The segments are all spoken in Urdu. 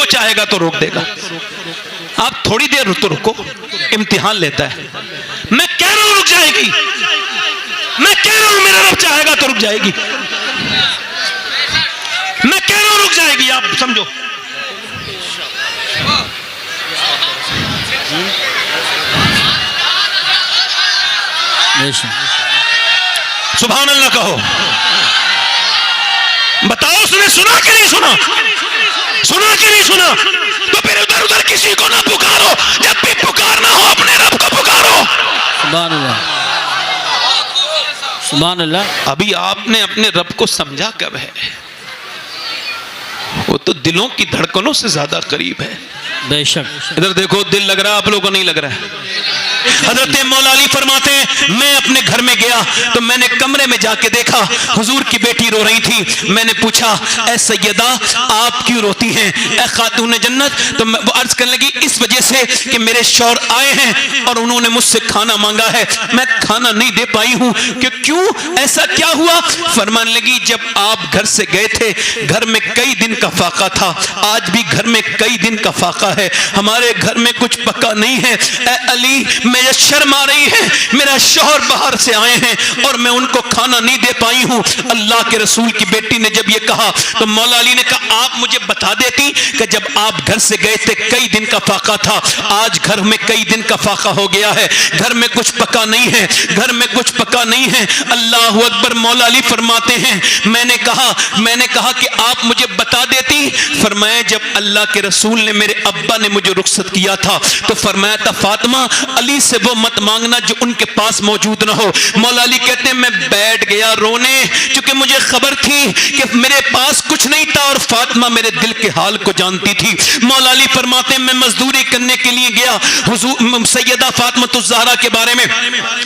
وہ چاہے گا تو روک دے گا. آپ تھوڑی دیر تو رکو, امتحان لیتا ہے. میں کہہ رہا ہوں رک جائے گی, میں کہہ رہا ہوں میرا رب چاہے گا تو رک جائے گی, میں کہہ رہا ہوں رک جائے گی. آپ سمجھو, سبحان اللہ کہو. بتاؤ اس نے سنا کہ نہیں سنا؟ سنا کہ نہیں سنا؟ تو پھر ادھر ادھر کسی کو نہ پکارو, جب بھی پکارنا ہو اپنے رب کو پکارو. سبحان اللہ, سبحان اللہ. ابھی آپ نے اپنے رب کو سمجھا کب ہے؟ وہ تو دلوں کی دھڑکنوں سے زیادہ قریب ہے. بے شک. ادھر دیکھو, دل لگ رہا, آپ لوگوں کو نہیں لگ رہا ہے؟ حضرت مولا علی فرماتے ہیں میں اپنے گھر میں گیا تو میں نے کمرے میں جا کے دیکھا حضور کی بیٹی رو رہی تھی. میں نے پوچھا اے سیدہ آپ کیوں روتی ہیں اے خاتون جنت؟ تو وہ عرض کرنے لگی اس وجہ سے کہ میرے شوہر آئے ہیں اور انہوں نے مجھ سے کھانا مانگا ہے, میں کھانا نہیں دے پائی ہوں. کہ کیوں, ایسا کیا ہوا؟ فرمانے لگی جب آپ گھر سے گئے تھے گھر میں کئی دن کا فاقہ تھا, آج بھی گھر میں کئی دن کا فاقہ ہے, ہمارے گھر میں کچھ پکا نہیں ہے. اے علی مجھے شرم آ رہی ہے, میرا شوہر باہر سے آئے ہیں اور میں ان کو کھانا نہیں دے پائی ہوں. اللہ کے رسول کی بیٹی نے جب یہ کہا تو مولا علی نے کہا آپ مجھے بتا دیتی کہ جب آپ گھر سے گئے تھے کئی دن کا فاقہ تھا, آج گھر میں کئی دن کا فاقہ ہو گیا ہے, گھر میں کچھ پکا نہیں ہے, گھر میں کچھ پکا نہیں ہے. اللہ اکبر. مولا علی فرماتے ہیں میں نے کہا کہ آپ مجھے بتا دیتی. فرمایا جب اللہ کے رسول نے میرے ابا نے مجھے رخصت کیا تھا تو فرمایا تھا فاطمہ علی سے وہ مت مانگنا جو ان کے پاس موجود نہ ہو. مولا علی کہتے ہیں میں بیٹھ گیا رونے, چونکہ مجھے خبر تھی کہ میرے پاس کچھ نہیں تھا اور فاطمہ میرے دل کے حال کو جانتی تھی. مولا علی فرماتے ہیں میں مزدوری کرنے کے لیے گیا, حضور سیدہ فاطمۃ الزہرا کے بارے میں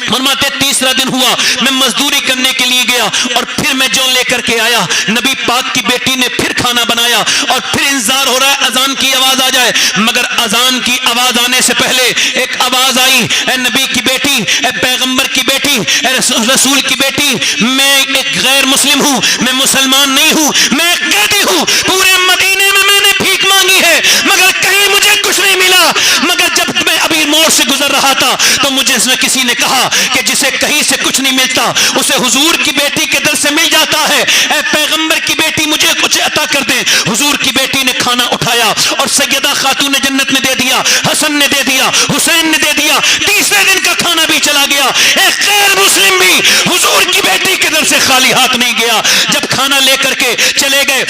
فرماتے تیسرا دن ہوا میں مزدوری کرنے کے لیے گیا اور پھر میں جو لے کر کے آیا نبی پاک کی بیٹی نے پھر کھانا بنایا اور پھر انتظار ہو رہا ہے اذان کی آواز آ جائے, مگر اذان کی آواز آنے سے پہلے ایک آواز آئی اے نبی کی بیٹی, اے پیغمبر کی بیٹی, اے رسول کی بیٹی, میں ایک غیر مسلم ہوں, میں مسلمان نہیں ہوں, میں ایک قیدی ہوں, پورے مدینے میں نے بھیک مانگی ہے مگر کہیں مجھے کچھ نہیں ملا. مگر جب میں ابھی موڑ سے گزر رہا تھا تو مجھے کسی نے کہا کہ جسے کہیں سے کچھ نہیں ملتا اسے حضور کی بیٹی کے در سے مل جاتا ہے, اے پیغمبر کی بیٹی مجھے کچھ عطا کر دیں. حضور کی بیٹی نے کھانا اٹھایا اور سیدہ خاتون جنت نے دے دیا, حسن نے دے دیا, حسین نے دے دیا. تیسرے دن کا کھانا بھی چلا گیا. ایک غیر مسلم بھی حضور کی بیٹی کے در سے خالی ہاتھ نہیں گیا. جب کھانا لے کر کے چلے گئے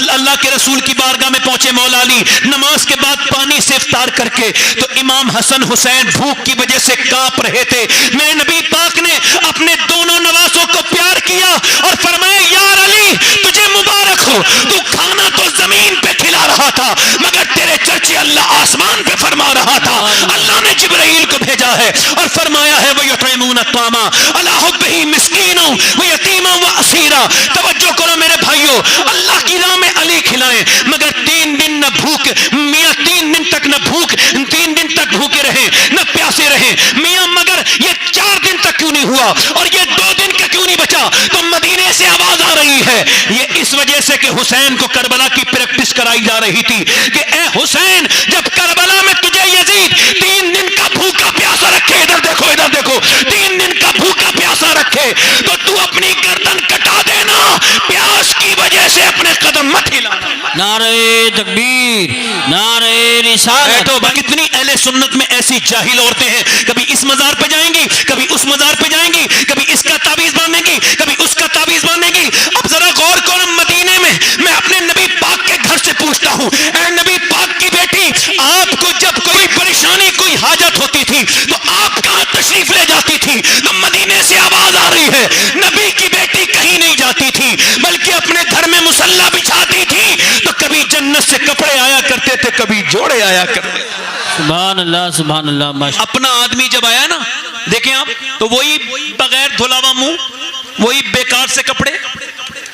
اللہ کے رسول کی بارگاہ میں پہنچے مولا علی نماز کے بعد پانی سے افطار کر کے, تو امام حسن حسین بھوک کی وجہ سے کانپ رہے تھے. میرے نبی پاک نے اپنے دونوں نواسوں کو پیار کیا اور فرمایا یار علی تجھے مبارک ہو, تو کھانا تو زمین پہ کھلا رہا تھا مگر تیرے چرچے اللہ آسمان پہ فرما رہا تھا. اللہ نے جبرائیل کو بھیجا ہے اور فرمایا ہے وَيُطْعِمُونَ الطَّعَامَ عَلَىٰ حُبِّهِ مِسْكِينًا وَيَتِيمًا وَأَسِيرًا. توجہ کرو میرے بھائیو, اللہ کی راہ میں علی کھلائیں مگر 3 دن نہ بھوک, میاں 3 دن تک نہ بھوک, 3 دن تک بھوکے رہیں نہ پیاسے رہیں میاں, مگر یہ 4 دن تک کیوں نہیں ہوا اور یہ 2 دن کا کیوں نہیں بچا؟ تو مدینے سے آواز آ رہی ہے یہ اس وجہ سے کہ حسین کو کربلا کی پریکٹس کرائی جا رہی تھی کہ اے حسین جب کربلا میں تجھے یزید 3 دن کا بھوکا پیاسا رکھے, ادھر دیکھو 3 دن کا بھوکا پیاسا رکھے تو تو اپنی گردن کٹا دینا, پیاس کی وجہ سے اپنے قدم مت ہلانا. نعرہ تکبیر, نعرہ رسالت. تو اتنی اہل سنت میں ایسی جاہل عورتیں ہیں, کبھی اس مزار پہ جائیں گی, کبھی اس مزار پہ جائیں گی, کبھی اس کا تعویذ باندھیں گی, کبھی اس کا تعویذ باندھیں گی. اب ذرا غور کرو, مدینے میں اپنے نبی پاک کے گھر سے پوچھتا ہوں اے نبی پاک کی بیٹی, آپ کو جب کوئی پریشانی کوئی حاجت ہوتی تھی تو آپ کہاں تشریف لے جاتی تھی؟ تو مدینے سے آواز آ رہی ہے نبی کی بیٹی کہیں نہیں جاتی تھی بلکہ اپنے گھر میں مصلی بچھاتی تھی. تو کبھی جنت سے کپڑے آیا کرتے تھے, کبھی جوڑے آیا کرتے تھے. سبحان اللہ, سبحان اللہ. اپنا آدمی جب آیا نا دیکھیں آپ, تو وہی بغیر دھلا ہوا منہ, وہی بیکار سے کپڑے,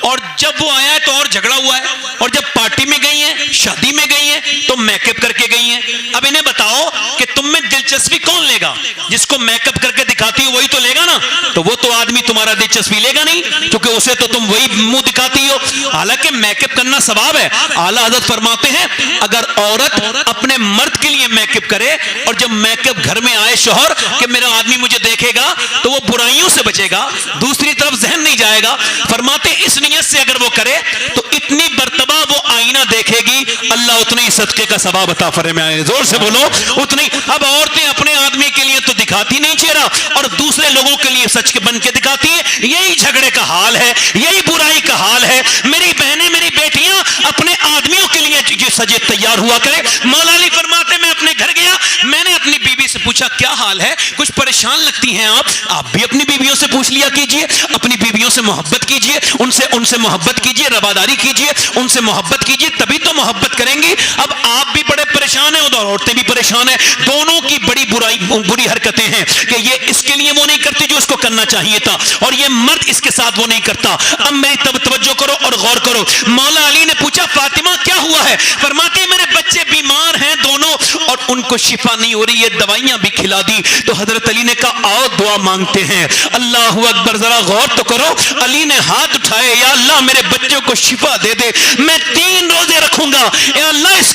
اور جب وہ آیا ہے تو اور جھگڑا ہوا ہے, اور جب پارٹی میں گئی ہیں, شادی میں گئی ہیں تو میک اپ کر کے گئی ہیں. اب انہیں بتاؤ کہ تم میں دلچسپی دلچسپی کون لے گا؟ جس کو میک اپ کر کے دکھاتی ہو وہی تو لے گا نا. تو وہ تو آدمی تمہارا دلچسپی لے گا نہیں, کیونکہ اسے تو تم وہی منہ دکھاتی ہو. حالانکہ میک اپ کرنا ثواب ہے. اعلیٰ حضرت فرماتے ہیں اگر عورت اپنے مرد کے لیے میک اپ کرے اور جب میک اپ گھر میں آئے شوہر کہ میرا آدمی مجھے دیکھے گا, تو وہ برائیوں سے بچے گا, دوسری طرف ذہن نہیں جائے گا. فرماتے اس نیت سے اگر وہ کرے تو اتنی مرتبہ وہ آئینہ دیکھے گی, اللہ اتنے ہی صدقے کا ثواب عطا فرمائے. زور سے بولو اتنی. اب عورتیں اپنے آدمی کے لیے تو دکھاتی نہیں چہرہ, اور دوسرے لوگوں کے لیے سچ کے بن کے دکھاتی ہے. یہی جھگڑے کا حال ہے, یہی برائی کا حال ہے. میری بہنیں, میری بیٹیاں اپنے آدمیوں کے لیے یہ سجے تیار ہوا کرے. مولا علی فرماتے میں اپنے گھر گیا, میں نے اپنی بیوی سے پوچھا کیا حال ہے, کچھ پریشان لگتی ہیں آپ بھی اپنی بیویوں سے پوچھ لیا کیجئے, اپنی بیویوں سے محبت کیجئے, ان سے محبت کیجئے, رواداری کیجئے, ان سے محبت کیجئے, تبھی تو محبت کریں گی. اب آپ بھی بڑے پریشان ہیں اور عورتیں بھی پریشان ہیں, دونوں کی بری حرکتیں ہیں کہ یہ اس کے لیے وہ نہیں کرتی جو اس کو کرنا چاہیے تھا, اور یہ مرد اس کے ساتھ وہ نہیں کرتا. اب میری توجہ کرو اور غور کرو. مولا علی نے پوچھا فاطمہ کیا ہوا ہے؟ فرماتی ہے میرے بچے بیمار ہیں دونوں اور ان کو شفا نہیں ہو رہی ہے, دوائیاں بھی کھلا دی. تو حضرت علی نے کہا آؤ دعا مانگتے ہیں. اللہ اکبر, ذرا غور تو کرو. علی نے ہاتھ اٹھائے, یا اللہ میرے بچوں کو شفا دے دے, میں 3 روزے رکھوں گا. یا اللہ اس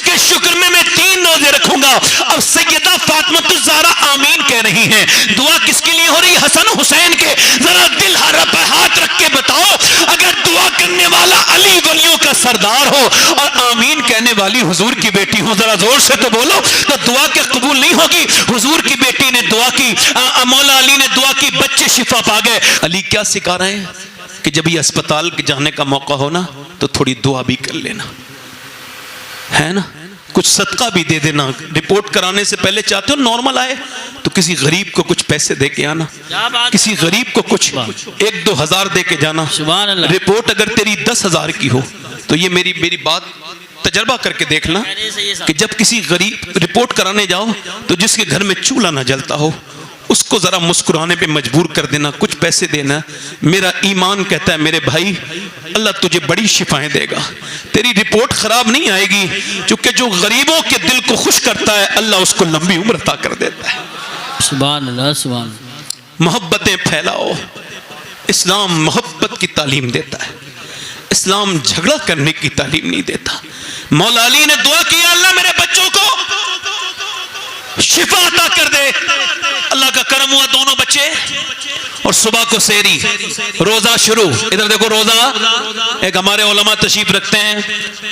کے شکر میں 3 روزے رکھوں گا. اب سیدہ فاطمہ الزہرا آمین کہہ رہی ہیں. دعا کس کے لیے ہو رہی ہے؟ حسن حسین کے. ذرا دل پر ہاتھ رکھ کے بتاؤ, اگر دعا کرنے والا علی ولیوں کا سردار ہو اور آمین کہنے والی حضور کی بیٹی ہو, ذرا زور سے تو بولو, تو دعا کے قبول نہیں ہوگی. حضور کی بیٹی نے دعا کی, مولا علی نے دعا کی, بچے شفا پا گئے. علی کیا سکھا رہے ہیں کہ جب یہ اسپتال جانے کا موقع ہونا تو تھوڑی دعا بھی کر لینا ہے نا, کچھ صدقہ بھی دے دینا. رپورٹ کرانے سے پہلے چاہتے ہو نارمل آئے تو کسی غریب کو کچھ پیسے دے کے آنا, کسی غریب کو کچھ 1-2 ہزار دے کے جانا. سبحان اللہ. رپورٹ اگر تیری 10,000 کی ہو تو یہ میری بات تجربہ کر کے دیکھنا کہ جب کسی غریب رپورٹ کرانے جاؤ تو جس کے گھر میں چولہا نہ جلتا ہو اس کو ذرا مسکرانے پہ مجبور کر دینا, کچھ پیسے دینا. میرا ایمان کہتا ہے میرے بھائی اللہ تجھے بڑی شفائیں دے گا, تیری رپورٹ خراب نہیں آئے گی, کیونکہ جو غریبوں کے دل کو خوش کرتا ہے اللہ اس کو لمبی عمر عطا کر دیتا ہے. سبحان اللہ, سبحان اللہ. محبتیں پھیلاؤ. اسلام محبت کی تعلیم دیتا ہے, اسلام جھگڑا کرنے کی تعلیم نہیں دیتا. مولا علی نے دعا کی اللہ میرے بچوں کو شفا عطا کر دے. اللہ کا کرم ہوا, دونوں بچے, اور صبح کو سحری, روزہ شروع. ادھر دیکھو روزہ, ایک ہمارے علماء تشریف رکھتے ہیں,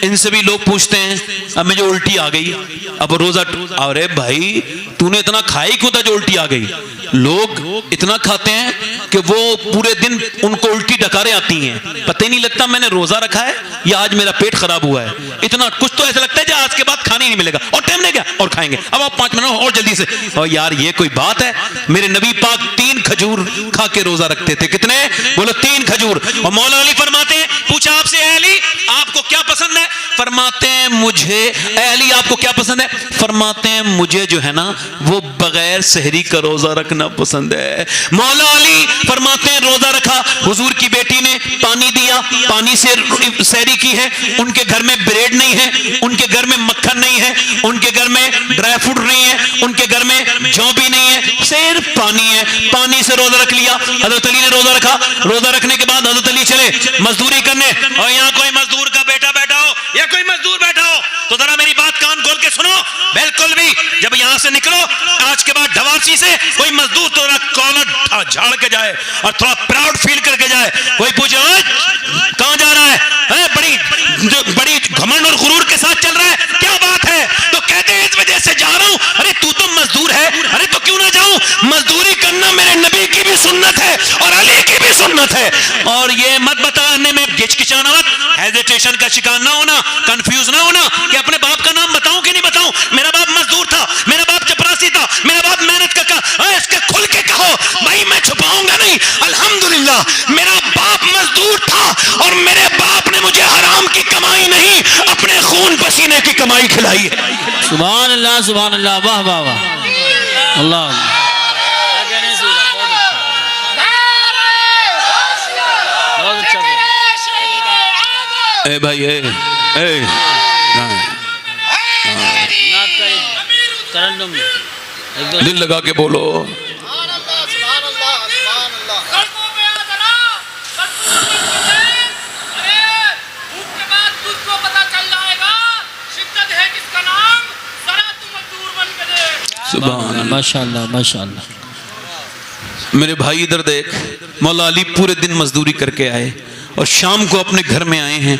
ان سے بھی لوگ پوچھتے ہیں اب مجھے الٹی آ گئی, اب روزہ, ارے بھائی تو نے اتنا کھائی کیوں تھا جو الٹی آ گئی؟ لوگ اتنا کھاتے ہیں کہ وہ پورے دن ان کو الٹی ڈکاریں آتی ہیں, پتہ ہی نہیں لگتا میں نے روزہ رکھا ہے یا آج میرا پیٹ خراب ہوا ہے. اتنا کچھ تو ایسا لگتا ہے کہ آج کے بعد کھانا ہی نہیں ملے گا, اور ٹائم نہیں گیا اور کھائیں گے, اب آپ 5 منٹ اور جلدی سے. اور یار یہ کوئی بات ہے؟ میرے نبی پاک 3 کھجور کھا کے روزہ رکھتے تھے. کتنے؟ بولو 3 کھجور. اور مولا علی فرماتے ہیں, پوچھا آپ سے اے علی آپ کو کیا پسند ہے؟ فرماتے ہیں مجھے, اے علی آپ کو کیا پسند ہے؟ فرماتے ہیں مجھے جو ہے نا وہ بغیر سحری کا روزہ رکھنا پسند ہے. مولا علی فرماتے ہیں روزہ رکھا, حضور کی بیٹی نے پانی دیا, پانی سے سحری کی ہے. ان کے گھر میں بریڈ نہیں ہے, ان کے گھر میں مکھن نہیں ہے, ان کے گھر میں ڈرائی فروٹ نہیں ہے, ان کے گھر میں جو بھی نہیں ہے, صرف پانی ہے. پانی سے روزہ رکھ لیا. حضرت علی نے روزہ رکھا. روزہ رکھنے کے بعد حضرت علی چلے مزدوری کرنے. اور یہاں کوئی مزدور کا بیٹا بیٹھا ہو یا کوئی مزدور بیٹھا ہو تو ذرا میری بات کان کھول کے سنو. بالکل بھی جب یہاں سے نکلو آج کے بعد ڈھواسی سے کوئی مزدور تو کالر جھاڑ کے جائے اور تھوڑا پراؤڈ فیل کر کے جائے. کوئی پوچھے کہاں جا رہا ہے, بڑی گھمنڈ اور غرور کے ساتھ چل رہا ہے, کیا بات ہے؟ تو کہتے ہیں اس وجہ سے جا رہا ہوں. ارے تو مزدور ہے, ارے تو کیوں نہ جاؤں؟ مزدوری کرنا میرے نبی کی بھی سنت ہے اور علی کی بھی سنت ہے. اور یہ مت بتانے میں گچکچانا مت, ہیزیٹیشن کا شکار نہ ہونا, کنفیوز نہ ہونا کہ اپنے باپ کا نام بتاؤں کہ نہیں بتاؤں. میرا باپ مزدور تھا, میرا باپ چپراسی تھا, میرا باپ محنت کا اس کے کھل کے کہو بھائی, میں چھپاؤں گا نہیں. الحمدللہ میرا باپ مزدور تھا اور میرے باپ نے مجھے حرام کی کمائی نہیں اپنے خون پسینے کی کمائی کھلائی ہے. سبحان اللہ, سبحان اللہ, واہ واہ واہ, اللہ. اے بھائی اے ترنم دل لگا کے بولو سڑکوں پہ آ ذرا، مزدور کی پوچھیں، ارے بھوک کے بعد تجھ کو پتہ چل جائے گا شدت ہے کس کا نام، ذرا تو مزدور بن کے دیکھ۔ سبحان اللہ۔ ماشاء اللہ ماشاء اللہ۔ میرے بھائی ادھر دیکھ، مولا علی پورے دن مزدوری کر کے آئے اور شام کو اپنے گھر میں آئے ہیں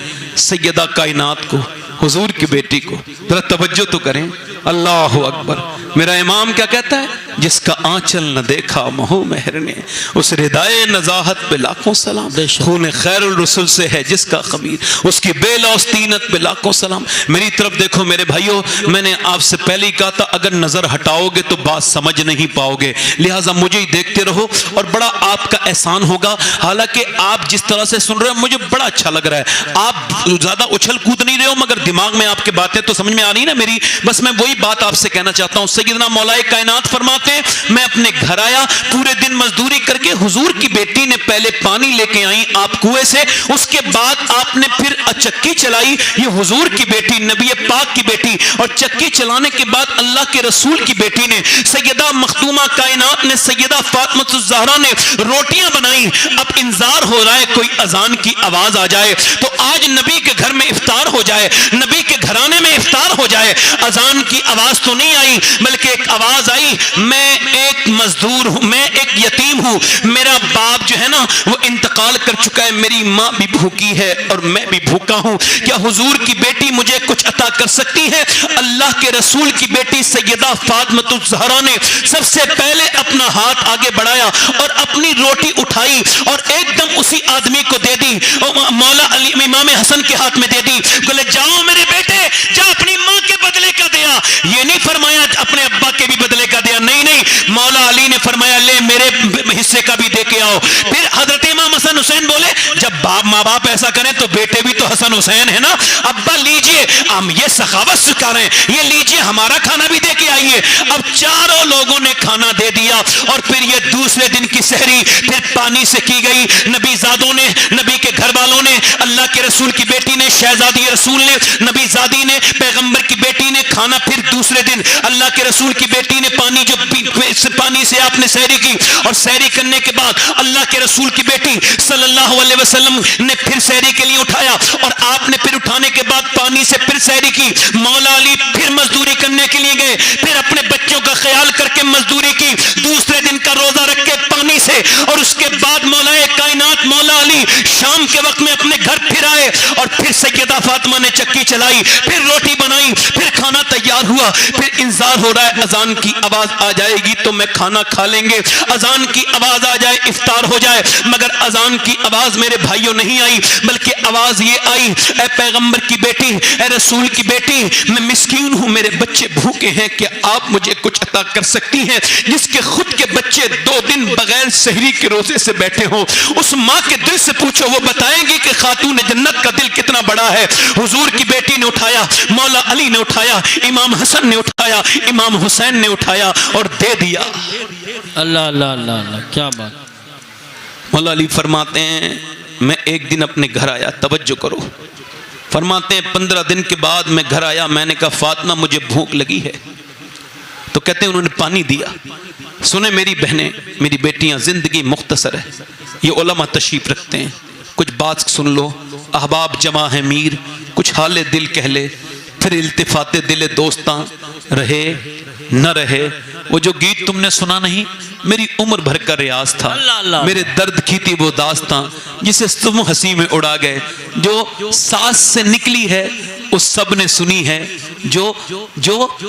سیدہ کائنات کو، حضور کی بیٹی کو، ذرا توجہ تو کریں۔ اللہ اکبر۔ میرا امام کیا کہتا ہے؟ جس کا آنچل نہ دیکھا مہو مہر نے، اس ردائے نزاہت پہ لاکھوں سلام۔ بے شک۔ خون خیر الرسل سے ہے جس کا خمیر، اس کی بے لوستینت پہ لاکھوں سلام۔ میری طرف دیکھو میرے بھائیوں، میں نے آپ سے پہلے ہی کہا تھا اگر نظر ہٹاؤ گے تو بات سمجھ نہیں پاؤ گے، لہٰذا مجھے ہی دیکھتے رہو اور بڑا آپ کا احسان ہوگا۔ حالانکہ آپ جس طرح سے سن رہے ہیں مجھے بڑا اچھا لگ رہا ہے، آپ زیادہ اچھل کود نہیں رہے ہو مگر دماغ میں آپ کے باتیں تو سمجھ میں آ رہی نا میری، بس میں وہی بات آپ سے کہنا چاہتا ہوں۔ سیدنا مولا کائنات فرماتے ہیں میں اپنے گھر آیا، پورے دن مزدوری کر کے حضور کی بیٹی نے پہلے پانی لے کے آئی آپ کنویں سے، اس کے بعد آپ نے پھر چکی چلائی، یہ حضور کی بیٹی نبی پاک کی بیٹی، اور چکی چلانے کے بعد اللہ کے رسول کی بیٹی نے سیدہ مخدومہ کائنات نے سیدہ فاطمہ الزہرا نے روٹیاں بنائی۔ اب انتظار ہو رہا ہے کوئی اذان کی آواز آ جائے تو آج نبی کے گھر میں افطار ہو جائے، نبی کے گھرانے میں افطار ہو جائے۔ اذان کی آواز تو نہیں آئی بلکہ ایک آواز آئی، میں ایک مزدور ہوں، میں ایک یتیم ہوں، میرا باپ جو ہے نا وہ انتقال کر چکا ہے، میری ماں بھی بھوکی ہے اور میں بھی بھوکا ہوں، کیا حضور کی بیٹی مجھے کچھ عطا کر سکتی ہے؟ اللہ کے رسول کی بیٹی سیدہ فاطمہ الزہرا نے سب سے پہلے اپنا ہاتھ آگے بڑھایا اور اپنی روٹی اٹھائی اور ایک دم اسی آدمی کو دے دی، مولا علی امام حسن کے ہاتھ میں دے دی، بولے جاؤ میرے بیٹے جا اپنی ماں کے بدلے کا دیا۔ یہ نہیں فرمایا اپنے ابا کے بھی بدلے کا دیا، نہیں نہیں، مولا علی نے فرمایا لے میرے حصے کا بھی دے کے آؤ۔ پھر حضرت امام حسن حسین بولے جب باپ ماں باپ ایسا کریں تو بیٹے بھی تو حسن حسین ہے نا، ابا لیجئے، ہم یہ سخاوت سکھا رہے ہیں، یہ لیجئے ہمارا کھانا بھی دے کے آئیے۔ اب چاروں لوگوں نے کھانا دے دیا اور پھر یہ دوسرے دن کی سحری پھر پانی سے کی گئی۔ نبی زادوں نے، نبی کے گھر والوں نے، اللہ کے رسول کی بیٹی نے، شہزادی رسول نے، نبی زادی نے، پیغمبر کی بیٹی نے کھانا پھر دوسرے دن اللہ کے رسول کی بیٹی نے پانی جو پانی سے آپ نے سحری کی، اور سحری کرنے کے بعد اللہ کے رسول کی بیٹی صلی اللہ علیہ وسلم نے پھر سحری کے لیے اٹھایا اور آپ نے پھر اٹھانے کے بعد پانی سے پھر سحری کی۔ مولا علی پھر مزدوری کرنے کے لیے گئے، پھر اپنے بچوں کا خیال کر کے مزدوری کی، دوسرے دن کا روزہ رکھ کے پانی سے، اور اس کے بعد مولا کائنات مولا علی شام کے وقت میں اپنے گھر پھر آئے اور پھر سیدہ فاطمہ نے چکی چلائی، پھر روٹی بنائی، پھر کھانا تیار ہوا، پھر انتظار ہو رہا ہے اذان کی آواز آ جائے گی تو میں کھانا کھا لیں گے، اذان کی آواز آ جائے افطار ہو جائے، مگر اذان کی آواز میرے بھائیوں نہیں آئی بلکہ آواز یہ آئی، اے پیغمبر کی بیٹی، اے رسول کی بیٹی، میں مسکین ہوں، میرے بچے بھوکے ہیں، کیا آپ مجھے کچھ عطا کر سکتی ہیں؟ جس کے خود کے بچے 2 دن بغیر سحری کے روزے سے بیٹھے ہوں، اس ماں کے دل سے پوچھو وہ بتائیں گی کہ خاتون جنت کا دل کتنا بڑا ہے۔ حضور کی بیٹی نے اٹھایا، مولا علی نے اٹھایا، امام حسن نے اٹھایا، امام حسین نے اٹھایا اور دے دیا۔ اللہ اللہ اللہ اللہ، کیا بات۔ مولا علی فرماتے ہیں میں ایک دن اپنے گھر آیا، توجہ کرو، فرماتے ہیں 15 دن کے بعد میں گھر آیا، میں نے کہا فاطمہ مجھے بھوک لگی ہے، تو کہتے ہیں انہوں نے پانی دیا۔ سنیں میری بہنیں، میری بیٹیاں، زندگی مختصر ہے، یہ علماء تشریف رکھتے ہیں، کچھ بات سن لو، احباب جمع ہے میر، کچھ حال دل کہہ لے، پھر التفات دل دوستاں رہے نہ رہے، وہ جو گیت تم نے سنا نہیں میری عمر بھر کا ریاض تھا، اللہ اللہ، میرے درد کی تھی وہ داستاں جسے تم ہنسی میں اڑا گئے، جو سانس سے نکلی ہے وہ سب نے سنی ہے، جو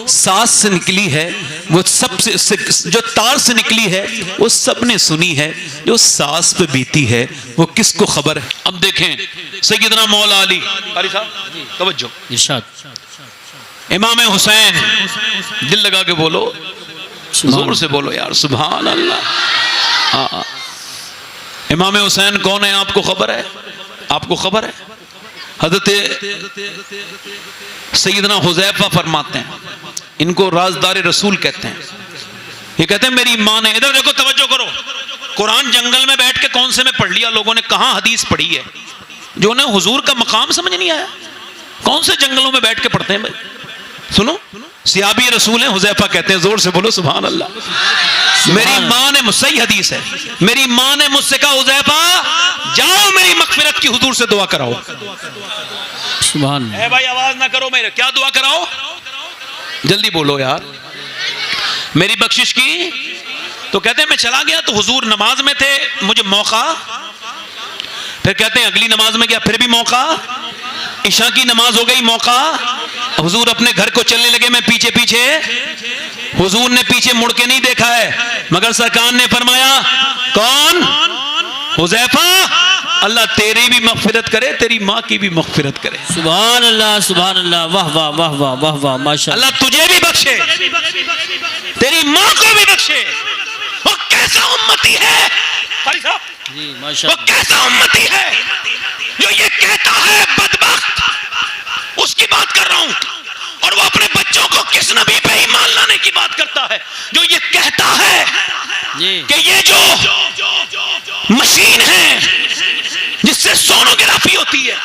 سانس سے نکلی ہے وہ سب سے، جو تار سے نکلی ہے وہ سب نے سنی ہے، جو سانس پہ بیتی ہے وہ کس کو خبر ہے۔ اب دیکھیں سیدنا مولا علی، قاری صاحب توجہ، ارشاد، امام حسین، دل لگا کے بولو، زور سے بولو یار، سبحان اللہ۔ امام حسین کون ہے آپ کو خبر ہے؟ آپ کو خبر ہے؟ حضرت سیدنا حذیفہ فرماتے ہیں، ان کو رازدار رسول کہتے ہیں، یہ کہتے ہیں میری ماں نے، ادھر دیکھو توجہ کرو، قرآن جنگل میں بیٹھ کے کون سے میں پڑھ لیا لوگوں نے، کہاں حدیث پڑھی ہے؟ جو انہیں حضور کا مقام سمجھ نہیں آیا، کون سے جنگلوں میں بیٹھ کے پڑھتے ہیں بھائی؟ سنو، صحابی رسول ہیں، حذیفہ کہتے ہیں، زور سے بولو سبحان اللہ. میری ماں نے صحیح حدیث ہے، میری ماں نے مجھ سے کہا حذیفہ جاؤ میری مغفرت کی حضور سے دعا کراؤ. سبحان اللہ. اے بھائی آواز نہ کرو، میرے کیا دعا کراؤ؟ جلدی بولو یار. میری بخشش کی. تو کہتے ہیں میں چلا گیا تو حضور نماز میں تھے، مجھے موقع. پھر کہتے ہیں اگلی نماز میں گیا، پھر بھی موقع. عشاء کی نماز ہو گئی، موقع. حضور اپنے گھر کو چلنے لگے، میں پیچھے پیچھے. حضور نے پیچھے مڑ کے نہیں دیکھا ہے، مگر سرکار نے فرمایا کون؟ حذیفہ اللہ تیری بھی مغفرت کرے، تیری ماں کی بھی مغفرت کرے. سبحان اللہ سبحان اللہ. واہ واہ واہ واہ واہ واہ ماشاء اللہ. اللہ تجھے بھی بخشے، تیری ماں کو بھی بخشے. وہ کیسا امتی ہے قاری صاحب، جی ماشاء وہ اللہ. کیسا امتی ہے جو یہ کہتا ہے بدبخت. اس کی بات کر رہا ہوں. اور وہ اپنے بچوں کو کس نبی پہ ایمان لانے کی بات کرتا ہے جو یہ کہتا ہے جی کہ یہ جو مشین ہے جس سے سونوگرافی ہوتی ہے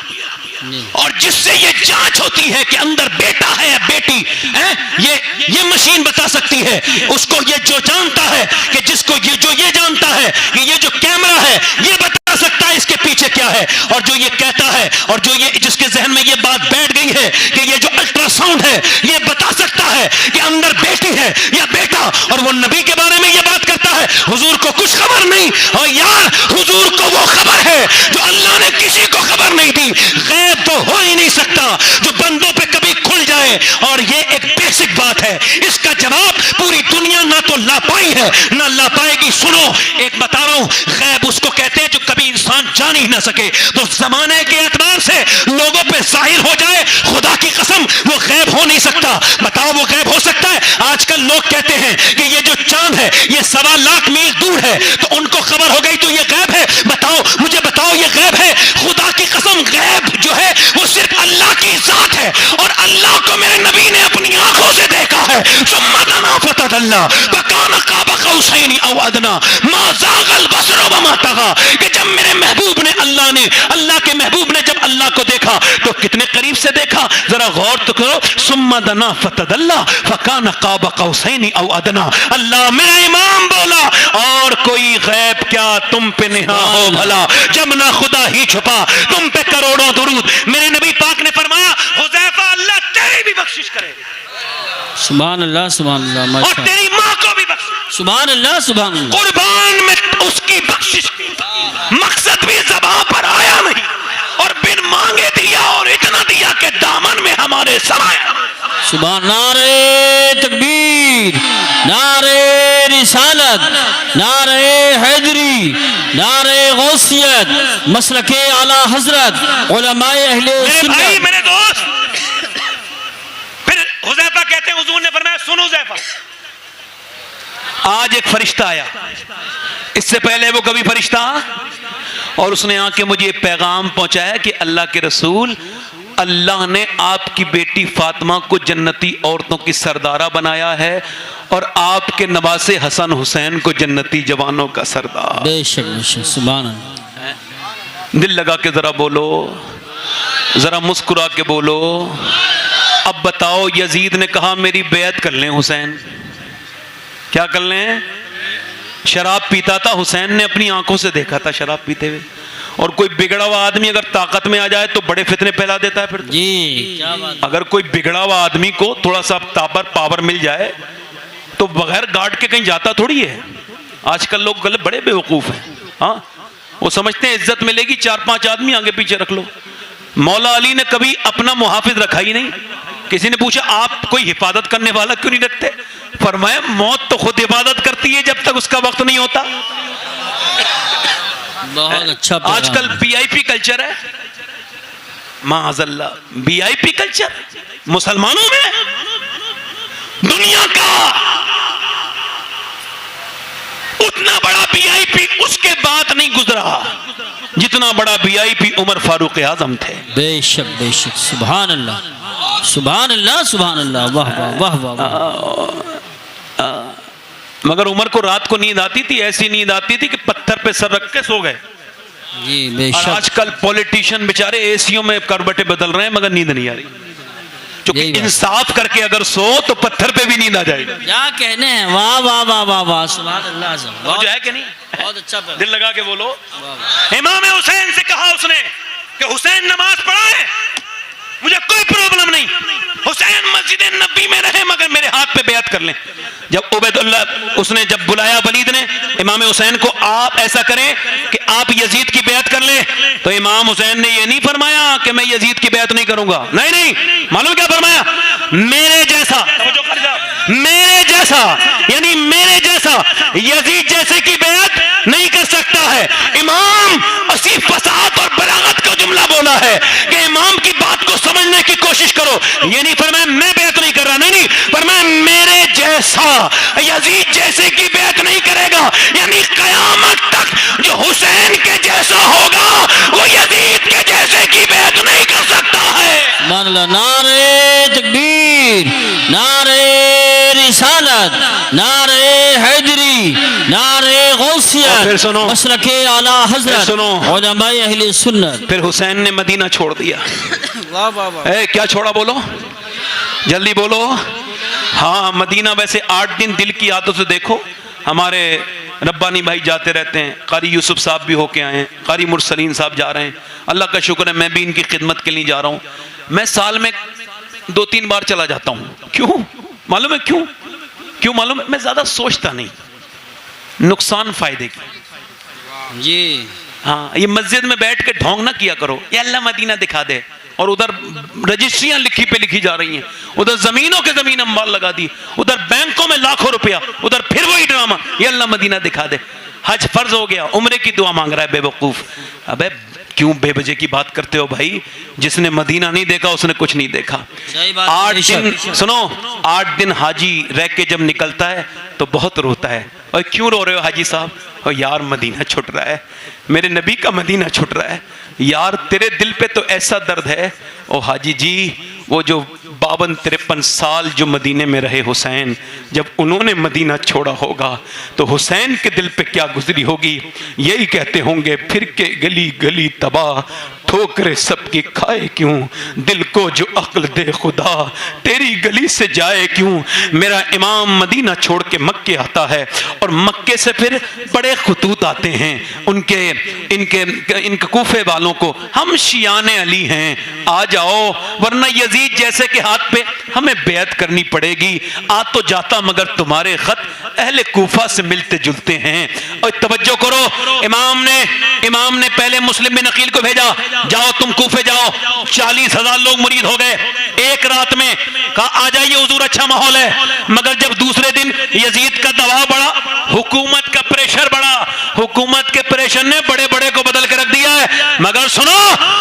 اور جس سے یہ جانچ ہوتی ہے کہ اندر بیٹا ہے یا بیٹی ہے، یہ مشین بتا سکتی ہے. اس کو یہ جو جانتا ہے کہ جس کو یہ جانتا ہے کہ یہ جو کیمرہ ہے یہ بتا سکتا ہے اس کے پیچھے کیا ہے. اور جو یہ کہتا ہے اور جو یہ جس کے ذہن میں یہ بات بیٹھ گئی ہے کہ یہ جو الٹرا ساؤنڈ ہے یہ بتا سکتا ہے کہ اندر بیٹی ہے یا بیٹا، اور وہ نبی کے بارے میں یہ بات کرتا ہے. حضور کو کچھ خبر نہیں. اور یار حضور کو وہ خبر ہے جو اللہ نے کسی کو خبر نہیں دی. غیب تو ہو ہی نہیں سکتا جو بندوں پہ کبھی کھل جائے. اور یہ ایک بیسک بات ہے، اس کا جواب پوری دنیا نہ تو لا پائی ہے نہ لا پائے گی. سنو ایک بتا رہا ہوں، غیب اس کو کہتے ہیں جو کبھی انسان جان ہی نہ سکے. تو زمانے کے اعتبار سے لوگوں پہ ظاہر ہو جائے، خدا کی قسم وہ غیب ہو نہیں سکتا. بتاؤ وہ غیب ہو سکتا ہے؟ آج کل لوگ کہتے ہیں کہ یہ جو چاند ہے یہ 1.25 لاکھ میل دور ہے، تو ان کو خبر ہو گئی تو یہ غیب ہے. بتاؤ مجھے بتاؤ یہ غیب ہے؟ خدا کی قسم غیب جو ہے وہ صرف اللہ کی ذات ہے، اور اللہ کو میرے نبی نے اپنی آنکھوں سے دیکھا ہے. ثم دنا فتدلى فكان قاب قوسين او ادنى ما زاغ البصر وما طغى. کہ جب میرے محبوب نے اللہ کے محبوب نے جب اللہ کو دیکھا تو کتنے قریب سے دیکھا، ذرا غور تو کرو. ثم دنا فتدلى فكان قاب قوسين او ادنى. اللہ میرا امام بولا اور کوئی غیب کیا تم پہ نہا ہو بھلا، جب نہ خدا ہی چھپا تم پہ کروڑوں درود. میرے نبی پاک نے فرمایا حذیفہ اللہ تیری بھی بخشش کرے سبحان اللہ سبحان اللہ اور ماشاء اللہ. تیری ماں کو بھی بخشش. سبحان اللہ سبحان اللہ. قربان میں اس کی بخشش کی مقصد بھی زباں پر آیا نہیں اور بن مانگے دیا اور اتنا دیا کہ دامن میں ہمارے سمایا. سبحان. نعرہ تکبیر، نعرہ رسالت، نعرہ حیدری، نعرہ غوثیت، مسلک اعلی حضرت، علماء اہل میرے بھائی سنت. میرے دوست، پھر حذیفہ کہتے ہیں حضور نے فرمایا سنو حذیفہ، آج ایک فرشتہ آیا، اس سے پہلے وہ کبھی فرشتہ، اور اس نے آ کے مجھے پیغام پہنچایا کہ اللہ کے رسول اللہ نے آپ کی بیٹی فاطمہ کو جنتی عورتوں کی سردارہ بنایا ہے اور آپ کے نواسے حسن حسین کو جنتی جوانوں کا سردار. بے شک بے شک. سبحان اللہ. دل لگا کے ذرا بولو، ذرا مسکرا کے بولو. اب بتاؤ یزید نے کہا میری بیعت کر لیں حسین، کیا کر لیں؟ شراب پیتا تھا، حسین نے اپنی آنکھوں سے دیکھا تھا شراب پیتے ہوئے. اور کوئی بگڑا ہوا آدمی اگر طاقت میں آ جائے تو بڑے فتنے پھیلا دیتا ہے. پھر جی کیا بات. اگر کوئی بگڑا ہوا آدمی کو تھوڑا سا پاور مل جائے تو بغیر گارڈ کے کہیں جاتا تھوڑی ہے. آج کل لوگ بڑے بے وقوف ہیں. ہاں وہ سمجھتے ہیں عزت ملے گی 4-5 آدمی آگے پیچھے رکھ لو. مولا علی نے کبھی اپنا محافظ رکھا ہی نہیں. کسی نے پوچھا آپ کوئی حفاظت کرنے والا کیوں نہیں رکھتے؟ فرمایا موت تو خود حفاظت کرتی ہے جب تک اس کا وقت نہیں ہوتا. بہت اچھا. آج کل پی آئی پی کلچر ہے، معاذ اللہ پی آئی پی کلچر مسلمانوں میں. دنیا کا اتنا بڑا پی آئی پی اس کے بعد نہیں گزرا جتنا بڑا پی آئی پی عمر فاروق اعظم تھے. بے شک بے شک. سبحان اللہ سبحان اللہ سبحان اللہ. واہ واہ واہ واہ. مگر عمر کو رات کو نیند آتی تھی، ایسی نیند آتی تھی کہ پتھر پہ سر رکھ کے سو گئے. جی بے اور شک. آج کل پولیٹیشین بیچارے اے سیوں میں کربٹیں بدل رہے ہیں مگر نیند نہیں آ رہی. چونکہ یہی بات۔ انصاف کر کے اگر سو تو پتھر پہ بھی نیند آ جائے گی. کیا کہنے ہیں، واہ واہ واہ واہ واہ، سبحان اللہ اعظم، وہ بہت جو ہے کہ نہیں، بہت اچھا پڑھا۔ دل لگا کے بولو. واہ واہ۔ امام حسین سے کہا اس نے کہ حسین نماز پڑھائے، مجھے کوئی پرابلم نہیں، حسین مسجد نبی میں رہے مگر میرے ہاتھ پہ بیعت کر لیں. جب عبید اللہ اس نے جب بلایا ولید نے امام حسین کو، آپ ایسا کریں کہ آپ یزید کی بیعت کر لیں، تو امام حسین نے یہ نہیں فرمایا کہ میں یزید کی بیعت نہیں کروں گا. نہیں، معلوم کیا فرمایا؟ میرے جیسا، میرے جیسا، یعنی میرے جیسا یزید جیسے کی بیعت نہیں کر سکتا ہے. امام اسی فصاحت اور بلاغت کا جملہ بولا ہے کہ امام کی بات کو سمجھنے کی کوشش کرو. یہ نہیں فرمایا میں بیعت نہیں کر رہا، نہیں فرمایا میرے جیسا یزید جیسے کی بیعت نہیں کرے گا، یعنی قیامت تک جو حسین کے جیسا ہوگا وہ یزید کے جیسے کی بیعت نہیں کر سکتا ہے. سبحان اللہ، نعرہ تکبیر، نعرہ رسالت، نعرہ حیدری، نعرہ غوثیت، پھر سنو، مسلک اعلیٰ پھر حضرت سنو، علماء اہل سنت. پھر حسین نے مدینہ چھوڑ دیا. واہ واہ واہ، اے کیا چھوڑا؟ بولو جلدی بولو. ہاں مدینہ ویسے 8 دن دل کی عادت سے دیکھو، ہمارے ربانی بھائی جاتے رہتے ہیں، قاری یوسف صاحب بھی ہو کے آئے ہیں، قاری مرسلین صاحب جا رہے ہیں، اللہ کا شکر ہے میں بھی ان کی خدمت کے لیے جا رہا ہوں. میں سال میں 2-3 بار چلا جاتا ہوں. کیوں معلوم ہے؟ کیوں معلوم ہے؟ میں زیادہ سوچتا نہیں نقصان فائدے کی. جی ہاں یہ مسجد میں بیٹھ کے ڈھونگ نہ کیا کرو، یا اللہ مدینہ دکھا دے، اور ادھر رجسٹریاں لکھی پہ لکھی جا رہی ہیں، ادھر زمینوں کے زمین اموال لگا دی، ادھر بینکوں میں لاکھوں روپیہ، ادھر پھر وہی ڈرامہ، یہ اللہ مدینہ دکھا دے. حج فرض ہو گیا، عمرے کی دعا مانگ رہا ہے بے وقوف. ابے کیوں بے بجے کی بات کرتے ہو بھائی؟ جس نے مدینہ نہیں دیکھا اس نے کچھ نہیں دیکھا. صحیح بات. 8 دن سنو، 8 دن حاجی رہ کے جب نکلتا ہے تو بہت روتا ہے. اور کیوں رو رہے ہو حاجی صاحب؟ اور یار مدینہ چھٹ رہا ہے، میرے نبی کا مدینہ چھٹ رہا ہے. یار تیرے دل پہ تو ایسا درد ہے. او حاجی جی، وہ جو 52-53 سال جو مدینے میں رہے حسین، جب انہوں نے مدینہ چھوڑا ہوگا تو حسین کے دل پہ کیا گزری ہوگی. یہی کہتے ہوں گے پھر کے گلی گلی تباہ، ٹھوکرے سب کی کھائے کیوں، دل کو جو عقل دے خدا تیری گلی سے جائے کیوں. میرا امام مدینہ چھوڑ کے مکے آتا ہے، اور مکے سے پھر بڑے خطوط آتے ہیں ان کے کوفے والوں کو، ہم شیعان علی ہیں، آ جاؤ ورنہ یزید جیسے کے ہاتھ پہ ہمیں بیعت کرنی پڑے گی. آ تو جاتا مگر تمہارے خط اہل کوفہ سے ملتے جلتے ہیں. اور توجہ کرو، امام نے پہلے مسلم بن عقیل کو بھیجا، جاؤ تم کوفے جاؤ. 40,000 لوگ مرید ہو گئے ایک رات میں. کہا آ جائیے حضور اچھا ماحول ہے. مگر جب دوسرے دن یزید کا دباؤ بڑھا، حکومت کا پریشر بڑھا، حکومت کے پریشر نے بڑے بڑے کو بدل کے رکھ دیا ہے. مگر سنو،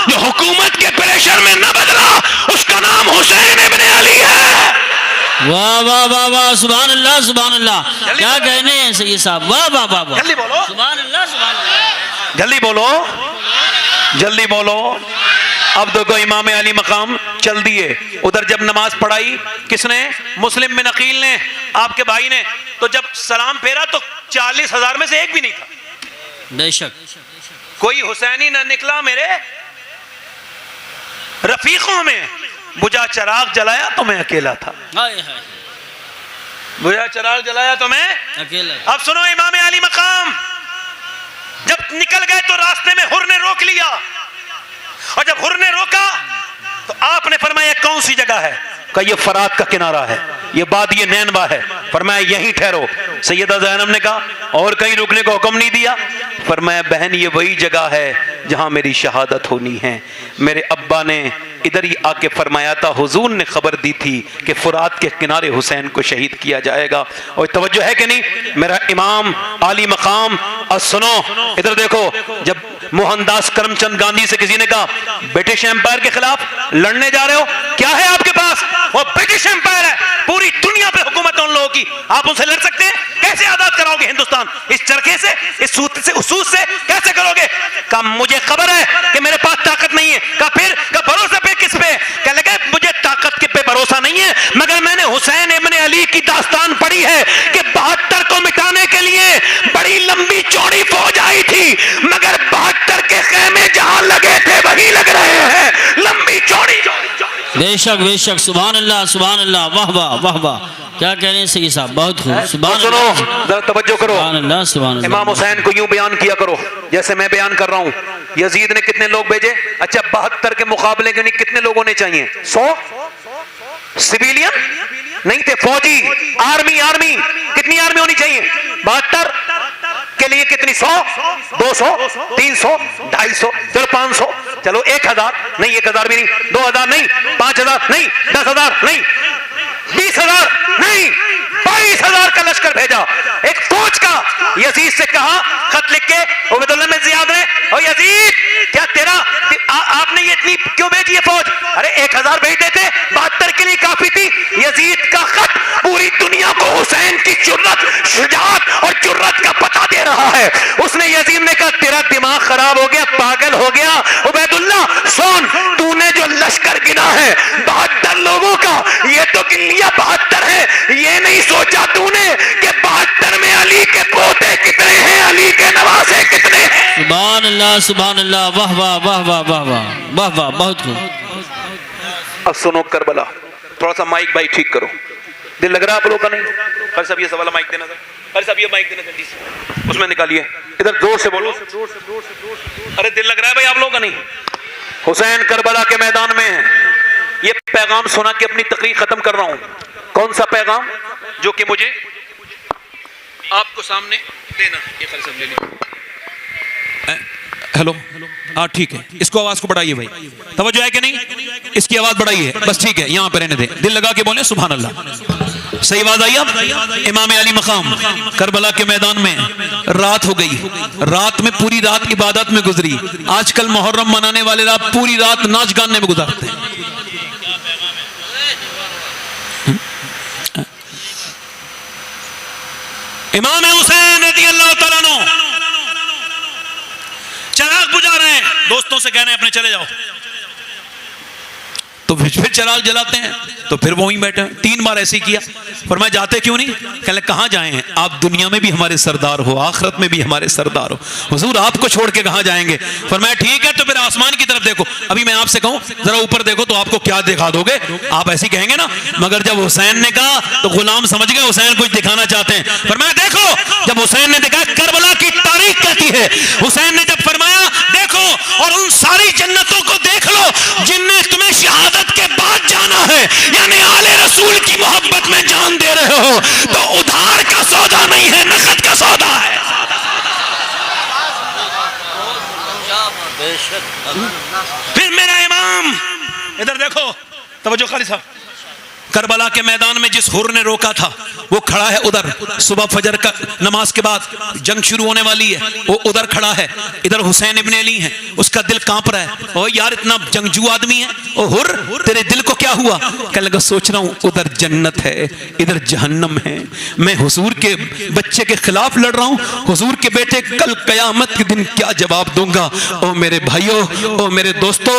جو حکومت کے پریشر میں نہ بدلا اس کا نام حسین ابن علی ہے. واہ واہ واہ واہ، سبحان اللہ سبحان اللہ. کیا کہنے ہیں سید صاحب، واہ واہ واہ واہ، جلدی بولو، سبحان اللہ سبحان اللہ. جلدی بولو، جلدی بولو. اب دیکھو امام علی مقام چل دیے. ادھر جب نماز پڑھائی کس نے؟ مسلم بن عقیل نے، آپ کے بھائی نے. تو جب سلام پھیرا تو 40,000 میں سے ایک بھی نہیں تھا. بے شک. کوئی حسینی نہ نکلا میرے رفیقوں میں. بجھا چراغ جلایا تو میں اکیلا تھا، ہائے ہائے، بجھا چراغ جلایا تو میں. اکیلا. اب سنو، امام علی مقام جب نکل گئے تو راستے میں حر نے روک لیا، اور جب حر نے روکا تو آپ نے فرمایا کون سی جگہ ہے؟ کہ یہ فرات کا کنارہ ہے، یہ وادی نینوا ہے. فرمایا یہیں ٹھہرو. سیدہ زینب نے کہا اور کہیں رکنے کو حکم نہیں دیا؟ فرمایا بہن یہ وہی جگہ ہے جہاں میری شہادت ہونی ہے. میرے ابا نے ادھر ہی آ کے فرمایا تھا، حضور نے خبر دی تھی کہ فرات کے کنارے حسین کو شہید کیا جائے گا. اور توجہ ہے کہ نہیں میرا امام عالی مقام؟ اور سنو ادھر دیکھو، جب موہن داس کرم چند گاندھی سے کسی نے کہا برٹش امپائر کے خلاف لڑنے جا رہے ہو، کیا ہے آپ کے پاس؟ وہ برٹش امپائر ہے، پوری دنیا پہ حکومت ہے ان لوگوں کی، آپ ان سے لڑ سکتے ہیں؟ کیسے آزاد کراؤ گے ہندوستان؟ اس چرخے سے، اس سوت سے کیسے کرو گے؟ کہا مجھے خبر ہے کہ میرے پاس طاقت نہیں ہے. کہا پھر؟ کہا بھروسہ پہ کس پہ؟ کہنے لگے مجھے طاقت کے پہ بھروسہ نہیں ہے، مگر میں نے حسین ابن علی کی داستان پڑھی ہے کہ 72 کو مٹانے کے لیے بڑی لمبی چوڑی فوج آئی تھی، مگر 72 کے خیمے جہاں لگے تھے وہی لگ رہے ہیں، لمبی چوڑی. بے شک سبحان اللہ واہ واہ واہ کیا کہہ رہے ہیں سید صاحب، بہت خوب سبحان سنو اللہ ذرا توجہ کرو، سبحان اللہ امام حسین کو یوں بیان کیا کرو جیسے میں بیان کر رہا ہوں۔ یزید نے کتنے لوگ بھیجے؟ اچھا 72 کے مقابلے کے کتنے لوگ ہونے چاہیے؟ 100 سویلین نہیں تھے، فوجی آرمی کتنی آرمی ہونی چاہیے؟ 72 کے لیے کتنی؟ 100 200 300 250 چلو 500 چلو 1000 نہیں 1000 بھی نہیں 2000 نہیں 5000 نہیں 10000 نہیں 20000 نہیں 22000 کا لشکر بھیجا ایک فوج کا۔ یزید سے کہا خط لکھ کے عبید اللہ میں زیاد نے، او یزید کیا تیرا آپ نے یہ اتنی کیوں بھیجی ہے فوج؟ ارے 1000 بھیج دیتے، 72 کے لیے کافی تھی۔ یزید کا خط پوری دنیا کو حسین کی جرت، شجاعت اور جرت کا پتہ دے رہا ہے۔ اس نے یزید نے کہا تیرا دماغ خراب ہو گیا، پاگل ہو گیا عبید اللہ، سن تو نے جو لشکر گنا ہے 72 لوگوں کا، یہ تو گن لیا 72 ہے، یہ نہیں سوچا تو نے کہ 72 میں علی کے پوتے کتنے ہیں، علی کے نواسے کتنے ہیں۔ سبحان اللہ واہ واہ واہ واہ واہ واہ واہ بہت خوب۔ اب سنو کربلا، تھوڑا سا مائک بھائی ٹھیک کرو، دل لگ رہا ہے آپ لوگوں کا نہیں؟ ہر صاحب یہ سوالا مائک دینا، ہر صاحب یہ مائک دینا جلدی سے، اس میں نکالیے، ادھر زور سے بولو، ارے دل لگ رہا ہے بھائی آپ لوگوں کا نہیں؟ حسین کربلا کے میدان میں ہیں، یہ پیغام سنا کے اپنی تقریر ختم کر رہا ہوں۔ کون سا پیغام؟ جو کہ مجھے آپ کو سامنے دینا، یہ خیر صاحب لے لیں۔ ہیلو ہاں ٹھیک ہے، اس کو آواز کو بڑھائیے بھائی، توجہ ہے کہ نہیں؟ اس کی آواز بڑھائیے بس، ٹھیک ہے یہاں پہ رہنے دیں، دل لگا کے بولیں سبحان اللہ۔ صحیح آواز آئی اب؟ امام علی مقام کربلا کے میدان میں رات ہو گئی، رات میں پوری رات عبادت میں گزری۔ آج کل محرم منانے والے رات پوری رات ناچ گانے میں گزارتے ہیں۔ امام حسین رضی اللہ تعالیٰ عنہ چراغ بجھا رہے ہیں، دوستوں سے کہہ رہے ہیں اپنے چلے جاؤ، تو پھر چراغ جلاتے ہیں، تو پھر وہیں بیٹھے 3 بار ایسے ہی کیا۔ فرمایا جاتے کیوں نہیں؟ کہنے لگے کہاں جائیں ہیں آپ؟ دنیا میں بھی ہمارے سردار ہو، آخرت میں بھی ہمارے سردار ہو، حضور آپ کو چھوڑ کے کہاں جائیں گے؟ فرمایا ٹھیک ہے تو پھر آسمان کی طرف دیکھو۔ ابھی میں آپ سے کہوں ذرا اوپر دیکھو تو آپ کو کیا دکھا دو گے؟ آپ ایسے کہیں گے نا، مگر جب حسین نے کہا تو غلام سمجھ گئے حسین کچھ دکھانا چاہتے ہیں۔ فرمایا دیکھو، جب حسین نے دیکھا کربلا کی تاریخ کہتی ہے، حسین نے جب فرمایا دیکھو اور ان ساری جنتوں کو دیکھ لو جن نے تمہیں شہادت کے بعد جانا ہے، یعنی آل رسول کی محبت میں جان دے رہے ہو، تو ادھار کا سودا نہیں ہے، نقد کا سودا ہے۔ پھر میرا امام ادھر دیکھو، توجہ خالی صاحب، کربلا کے میدان میں جس حر نے روکا تھا وہ کھڑا ہے ادھر، صبح فجر کا نماز کے بعد جنگ شروع ہونے والی ہے، وہ ادھر کھڑا ہے، ادھر حسین ابن علی ہیں، اس کا دل کانپ رہا ہے، او یار اتنا جنگجو آدمی ہے، او حر تیرے دل کو کیا ہوا؟ کہنے لگا سوچ رہا ہوں ادھر جنت ہے ادھر جہنم ہے، میں حضور کے بچے کے خلاف لڑ رہا ہوں، حضور کے بیٹے کل قیامت کے دن کیا جواب دوں گا؟ او میرے بھائیو، او میرے دوستو،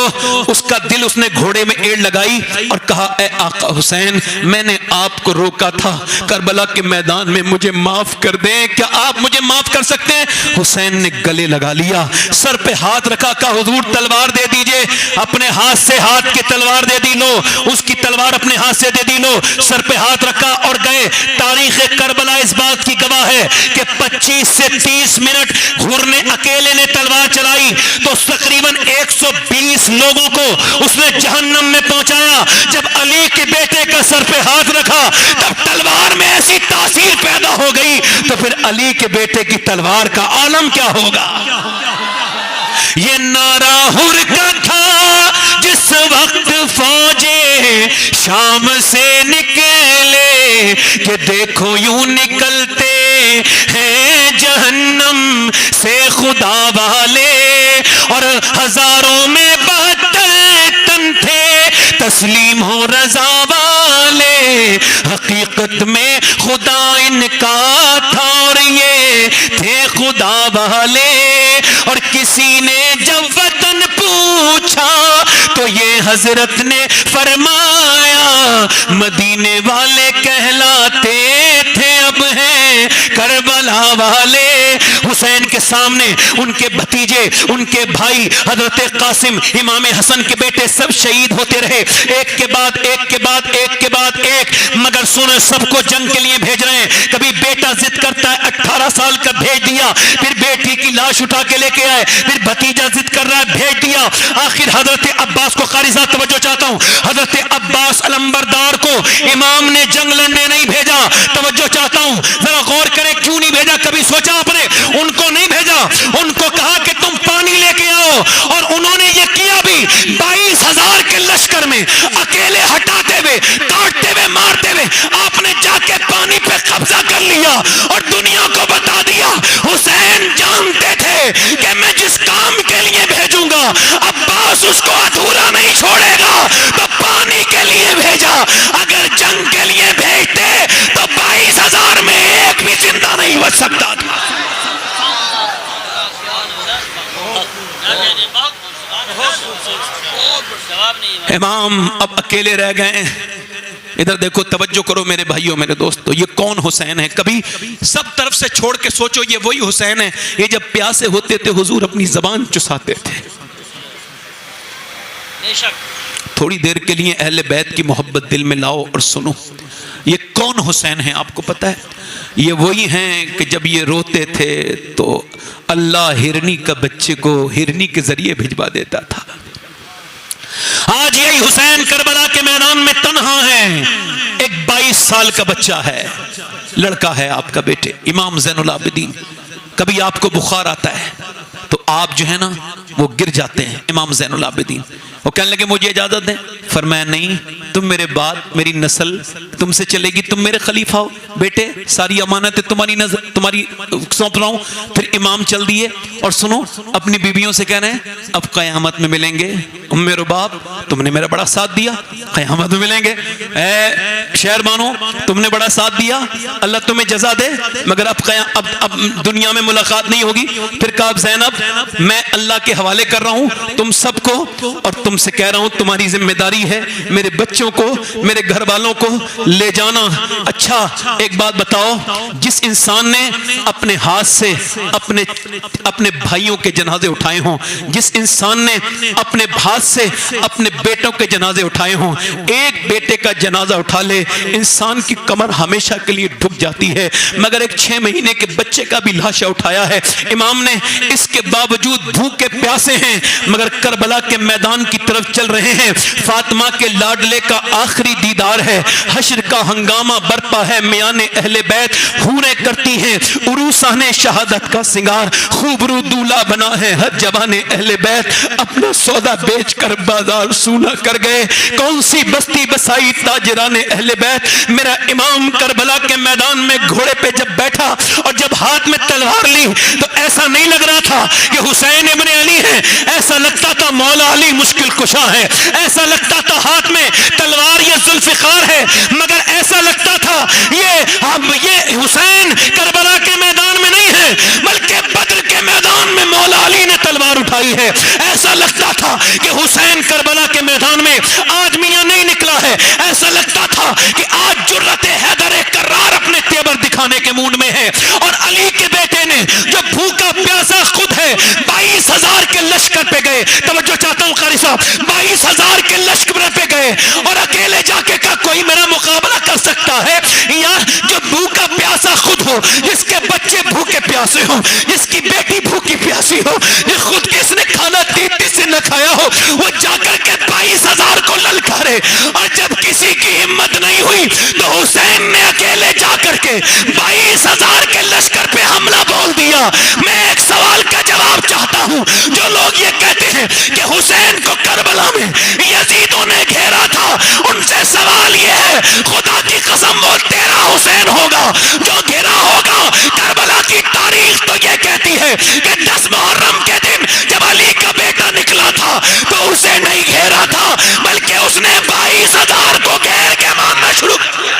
اس کا دل اس نے گھوڑے میں ایڑ لگائی اور کہا اے آقا حسین میں نے آپ کو روکا تھا کربلا کے میدان میں، مجھے معاف کر دیں، کیا آپ مجھے معاف کر سکتے ہیں؟ حسین نے گلے لگا لیا، سر پہ ہاتھ رکھا، کہا حضور تلوار دے دیجئے، اپنے ہاتھ سے ہاتھ کی تلوار دے دی، لو اس کی تلوار اپنے ہاتھ سے دے دی، لو سر پہ ہاتھ رکھا اور گئے۔ تاریخ کربلا اس بات کی گواہ ہے کہ 25 سے 30 منٹ حر نے اکیلے نے تلوار چلائی تو تقریباً 120 لوگوں کو اس نے جہنم میں پہنچایا۔ جب علی کے بیٹے کا سر پہ ہاتھ رکھا تب تلوار میں ایسی تاثیر پیدا ہو گئی، تو پھر علی کے بیٹے کی تلوار کا عالم کیا ہوگا؟ یہ نعرہ حر کا تھا جس وقت فوجیں شام سے نکلے کہ دیکھو یوں نکلتے ہیں جہنم سے خدا والے، اور ہزاروں میں 72 تن تھے تسلیم ہو رضا والے، حقیقت میں خدا ان کا تھا اور یہ تھے خدا والے۔ اور کسی نے جب وطن پوچھا تو یہ حضرت نے فرمایا مدینے والے کہلاتے تھے اب ہیں کربلا والے۔ حسین کے سامنے ان کے بھتیجے, ان کے بھائی حضرت قاسم امام حسن کے بیٹے سب شہید ہوتے رہے, ایک کے بعد ایک کے بعد ایک کے بعد ایک. مگر سنو, سب کو جنگ کے لیے بھیج رہے ہیں. کبھی بیٹا ضد کرتا ہے 18 سال کا, بھیج دیا. پھر بیٹی کی لاش اٹھا کے لے کے آئے. پھر بھتیجا ضد کر رہا ہے, بھیج دیا. آخر حضرت عباس کو, قاری صاحب توجہ چاہتا ہوں, حضرت عباس علمبردار کو امام نے جنگ لڑنے نہیں بھیجا. توجہ چاہتا ہوں, ذرا غور کریں کیوں نہیں بھیجا. کبھی سوچا آپ نے؟ ان کو نہیں بھیجا, ان کو کہا کہ تم پانی لے کے آؤ, اور انہوں نے یہ کیا بھی. 22,000 کے لشکر میں اکیلے ہٹاتے ہوئے, کاٹتے ہوئے, مارتے ہوئے آپ نے جا کے پانی پہ قبضہ کر لیا اور دنیا کو بتا دیا حسین جانتے تھے کہ میں جس کام کے لیے بھیجوں گا عباس اس کو ادھورا نہیں چھوڑے گا, تو پانی کے لیے بھیجا. اگر جنگ کے لیے بھیجتے تو 22,000 میں ایک بھی زندہ نہیں بچ سکتا تھا. امام اب اکیلے رہ گئے. ادھر دیکھو, توجہ کرو میرے بھائیوں, میرے دوستو, یہ کون حسین ہے؟ کبھی سب طرف سے چھوڑ کے سوچو, یہ وہی حسین ہے یہ جب پیاسے ہوتے تھے حضور اپنی زبان چساتے تھے. تھوڑی دیر کے لیے اہل بیت کی محبت دل میں لاؤ اور سنو, یہ کون حسین ہیں آپ کو پتا ہے؟ یہ وہی ہیں کہ جب یہ روتے تھے تو اللہ ہرنی کا بچے کو ہرنی کے ذریعے بھجوا دیتا تھا. آج یہی حسین کربلا کے میدان میں تنہا ہے. ایک 22 سال کا بچہ ہے, لڑکا ہے آپ کا بیٹے امام زین العابدین. کبھی آپ کو بخار آتا ہے تو آپ جو ہے نا وہ گر جاتے ہیں. امام زین العابدین وہ کہنے لگے مجھے اجازت دیں. فرمایا نہیں, تم میرے بعد میری نسل تم سے چلے گی, تم میرے خلیفہ ہو. بیٹے ساری امانت تمہاری نظر تمہاری سونپ رہا ہوں. پھر امام چل دیے اور سنو, اپنی بیویوں سے کہہ رہے ہیں اب قیامت میں ملیں گے. ام رباب تم نے میرا بڑا ساتھ دیا, قیامت میں ملیں گے. اے شہر بانو تم نے بڑا ساتھ دیا, اللہ تمہیں جزا دے, مگر اب دنیا میں ملاقات نہیں ہوگی. پھر کہا زینب میں اللہ کے حوالے کر رہا ہوں تم سب کو, اور تم سے کہہ رہا ہوں تمہاری ذمہ داری ہے میرے بچوں کو میرے گھر والوں کو لے جانا. اچھا ایک بات بتاؤ, جس انسان نے اپنے ہاتھ سے اپنے بھائیوں کے جنازے اٹھائے ہوں, جس انسان نے اپنے ہاتھ سے اپنے بیٹوں کے جنازے اٹھائے ہوں, ایک بیٹے کا جنازہ اٹھا لے انسان کی کمر ہمیشہ کے لیے ڈھک جاتی ہے. مگر ایک 6 مہینے کے بچے کا بھی لاشا اٹھایا ہے امام نے. اس کے باوجود بھوکے پیاسے ہیں مگر کربلا کے میدان کی طرف چل رہے ہیں. فاطمہ کے لاڈلے کا آخری دیدار ہے, حشر کا ہنگامہ برپا ہے, میان اہل بیت حوریں کرتی ہیں عروسان شہادت کا سنگار, خوبرو دولہا بنا ہے ہر جوان اہل بیت, اپنا سودا بیچ کر بازار سونا کر گئے, کون سی بستی بسائی تاجران اہل بیت. میرا امام کربلا کے میدان میں گھوڑے پہ جب بیٹھا اور جب ہاتھ میں تلوار لی تو ایسا نہیں لگ رہا تھا کہ حسین ابن علی ہے, ایسا لگتا تھا مولا علی مشکل کشا ہے, ایسا لگتا تھا ہاتھ میں تلوار یہ ذوالفقار ہے, مگر ایسا لگتا تھا یہ حسین کربلا کے میدان میں نہیں ہے بلکہ بدر کے میدان میں مولا علی نے تلوار اٹھائی ہے. ایسا لگتا تھا کہ حسین کربلا کے میدان میں آج میاں نہیں نکلا ہے, ایسا لگتا تھا کہ آج جرت حیدر کرار اپنے تیور دکھانے کے موڈ میں ہے. اور علی کے بیٹے نے جو بھوکا پیاسا خود ہے 22,000 کے لشکر پہ گئے, توجہ چاہتا ہوں قاری صاحب, 22,000 کے لشکر پہ گئے اور اکیلے جا کے کہا کوئی میرا مقابلہ کر سکتا ہے؟ یا جو بھوکا پیاسا خود ہو, جس کے بچے بھوکے پیاسے ہو, جس کی بیٹی بھوکی پیاسی ہو, جس خود کس نے کھانا تیتی سے نہ کھایا ہو, وہ جا کر کے 22,000 کو للکارے. اور جب کسی کی ہمت نہیں ہوئی تو حسین نے اکیلے جا کر کے 22,000 کے لشکر پہ حملہ بول دیا. میں ایک سوال کا جواب چاہتا ہوں, جو لوگ یہ کہتے ہیں کہ حسین کو کربلا میں یزیدوں نے گھیرا تھا, ان سے سوال یہ ہے خدا کی قسم وہ تیرا حسین ہوگا جو گھرا ہوگا. کربلا کی تاریخ تو یہ کہتی ہے کہ 10 محرم کے دن جب علی کا بیٹا نکلا تھا تو اسے نہیں گھیرا تھا بلکہ اس نے 22,000 کو گھیر کے مارنا شروع کیا.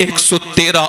113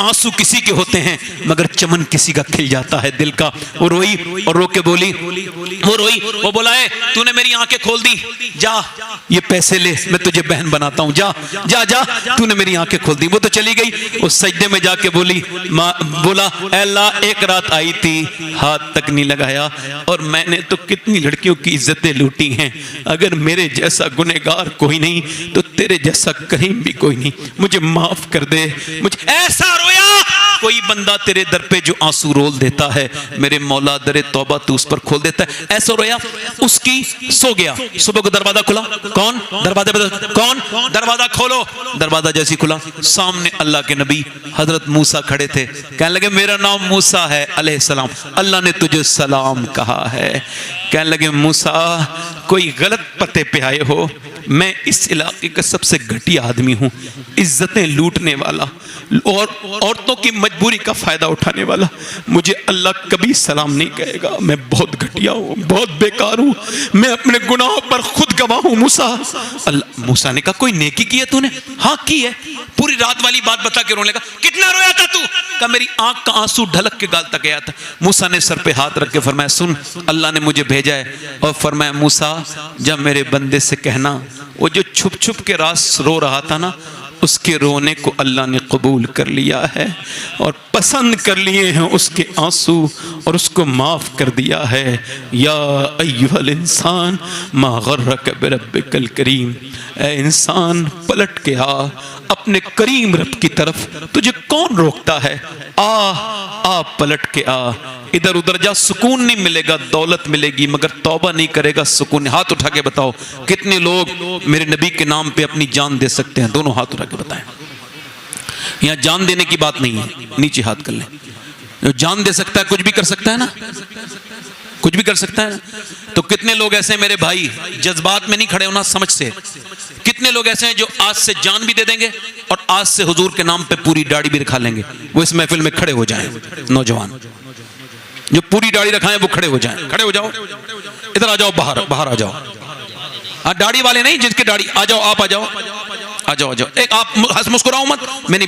آنسو کسی کے ہوتے ہیں مگر چمن کسی کا کھل جاتا ہے دل کا. وہ روئی اور رو کے بولی, وہ روئی, وہ بولا ہے تو نے میری آنکھیں کھول دی, جا یہ پیسے لے میں تجھے بہن بناتا ہوں, جا جا جا تو نے میری آنکھیں کھول دی. وہ تو چلی گئی, اس سجدے میں جا کے بولی, بولا اے اللہ ایک رات آئی تھی ہاتھ تک نہیں لگایا اور میں نے تو کتنی لڑکیوں کی عزتیں لوٹی ہیں, اگر میرے جیسا گنہگار کوئی نہیں تو تیرے جیسا کریم بھی کوئی نہیں, مجھے معاف کر دے. مجھے ایسا رویا کوئی بندہ تیرے در پہ جو آنسو رول دیتا ہے میرے مولا در توبہ تو اس پر کھول دیتا ہے. ایسا رویا اس کی سو گیا. صبح کو دروازہ کھلا, کون دروازے پر, کون دروازہ کھولو. دروازہ جیسی کھلا سامنے اللہ کے نبی حضرت موسیٰ کھڑے تھے. کہنے لگے میرا نام موسیٰ ہے علیہ السلام, اللہ نے تجھے سلام کہا ہے. کہنے لگے موسیٰ کوئی غلط پتے پہ آئے ہو, میں اس علاقے کا سب سے گھٹیا آدمی ہوں, عزتیں لوٹنے والا اور عورتوں کی مجبوری کا فائدہ اٹھانے والا, مجھے اللہ کبھی سلام نہیں کہے گا, میں بہت گھٹیا ہوں, بہت بیکار ہوں, میں اپنے گناہوں پر خود گواہ ہوں. موسیٰ نے کہا کوئی نیکی کی ہے تو نے؟ ہاں کی ہے. پوری رات والی بات بتا کے رونے لگا. کتنا رویا تھا تو؟ کہا میری آنکھ کا آنسو ڈھلک کے گال تک گیا تھا. موسیٰ نے سر پہ ہاتھ رکھ کے فرمایا سن اللہ نے مجھے بھیجا ہے, اور فرمایا موسیٰ جب میرے بندے سے کہنا وہ جو چھپ چھپ کے راز رو رہا تھا نا اس کے رونے کو اللہ نے قبول کر لیا ہے اور پسند کر لیے ہیں اس کے آنسو اور اس کو معاف کر دیا ہے. یا ایھا الانسان ما غرک بربک الکریم, اے انسان پلٹ کے آ اپنے کریم رب کی طرف, تجھے کون روکتا ہے, آ پلٹ کے آ. ادھر ادھر جا, سکون نہیں ملے گا, دولت ملے گی مگر توبہ نہیں کرے گا سکون. ہاتھ اٹھا کے بتاؤ کتنے لوگ میرے نبی کے نام پہ اپنی جان دے سکتے ہیں؟ دونوں ہاتھ اٹھا کے بتائیں. یہاں جان دینے کی بات نہیں ہے, نیچے ہاتھ کر لیں. جو جان دے سکتا ہے کچھ بھی کر سکتا ہے نا, کچھ بھی کر سکتا ہے. تو کتنے لوگ ایسے ہیں میرے بھائی, جذبات میں نہیں کھڑے ہونا, سمجھ سے. کتنے لوگ ایسے ہیں جو آج سے جان بھی دے دیں گے اور آج سے حضور کے نام پہ پوری داڑھی بھی رکھا لیں گے. وہ اس محفل میں کھڑے ہو جائیں. نوجوان جو پوری داڑھی رکھائیں وہ کھڑے ہو جائیں. کھڑے ہو جاؤ, ادھر آ جاؤ, باہر آ جاؤ. ہاں داڑھی والے نہیں, جس کی داڑھی, آ جاؤ, آپ آ جاؤ, آ جاؤ, آ جاؤ. ایک آپ مسکراؤ مت, میں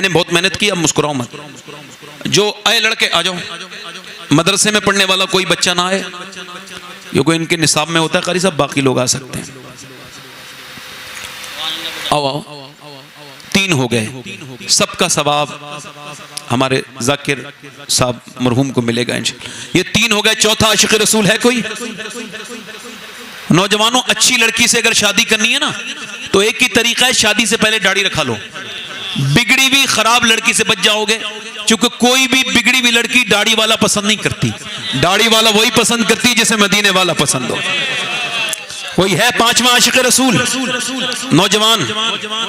نے بہت محنت کی, اب مسکراؤ مت. جو آئے لڑکے آ جاؤ. مدرسے میں پڑھنے والا کوئی بچہ نہ آئے, یہ کوئی ان کے نصاب میں ہوتا ہے قاری صاحب, باقی لوگ آ سکتے ہیں. آؤ, 3 ہو گئے. سب کا ثواب ہمارے ذاکر صاحب مرحوم کو ملے گا انشاءاللہ. یہ 3 ہو گئے. چوتھا عاشق رسول ہے کوئی؟ نوجوانوں اچھی لڑکی سے اگر شادی کرنی ہے نا تو ایک ہی طریقہ ہے, شادی سے پہلے داڑھی رکھا لو. بگڑی ہوئی خراب لڑکی سے بچ جاؤ گے, چونکہ کوئی بھی بگڑی ہوئی لڑکی داڑھی والا پسند نہیں کرتی. داڑھی والا وہی پسند کرتی جسے مدینے والا پسند ہو. کوئی ہے 5واں عاشق رسول؟ نوجوان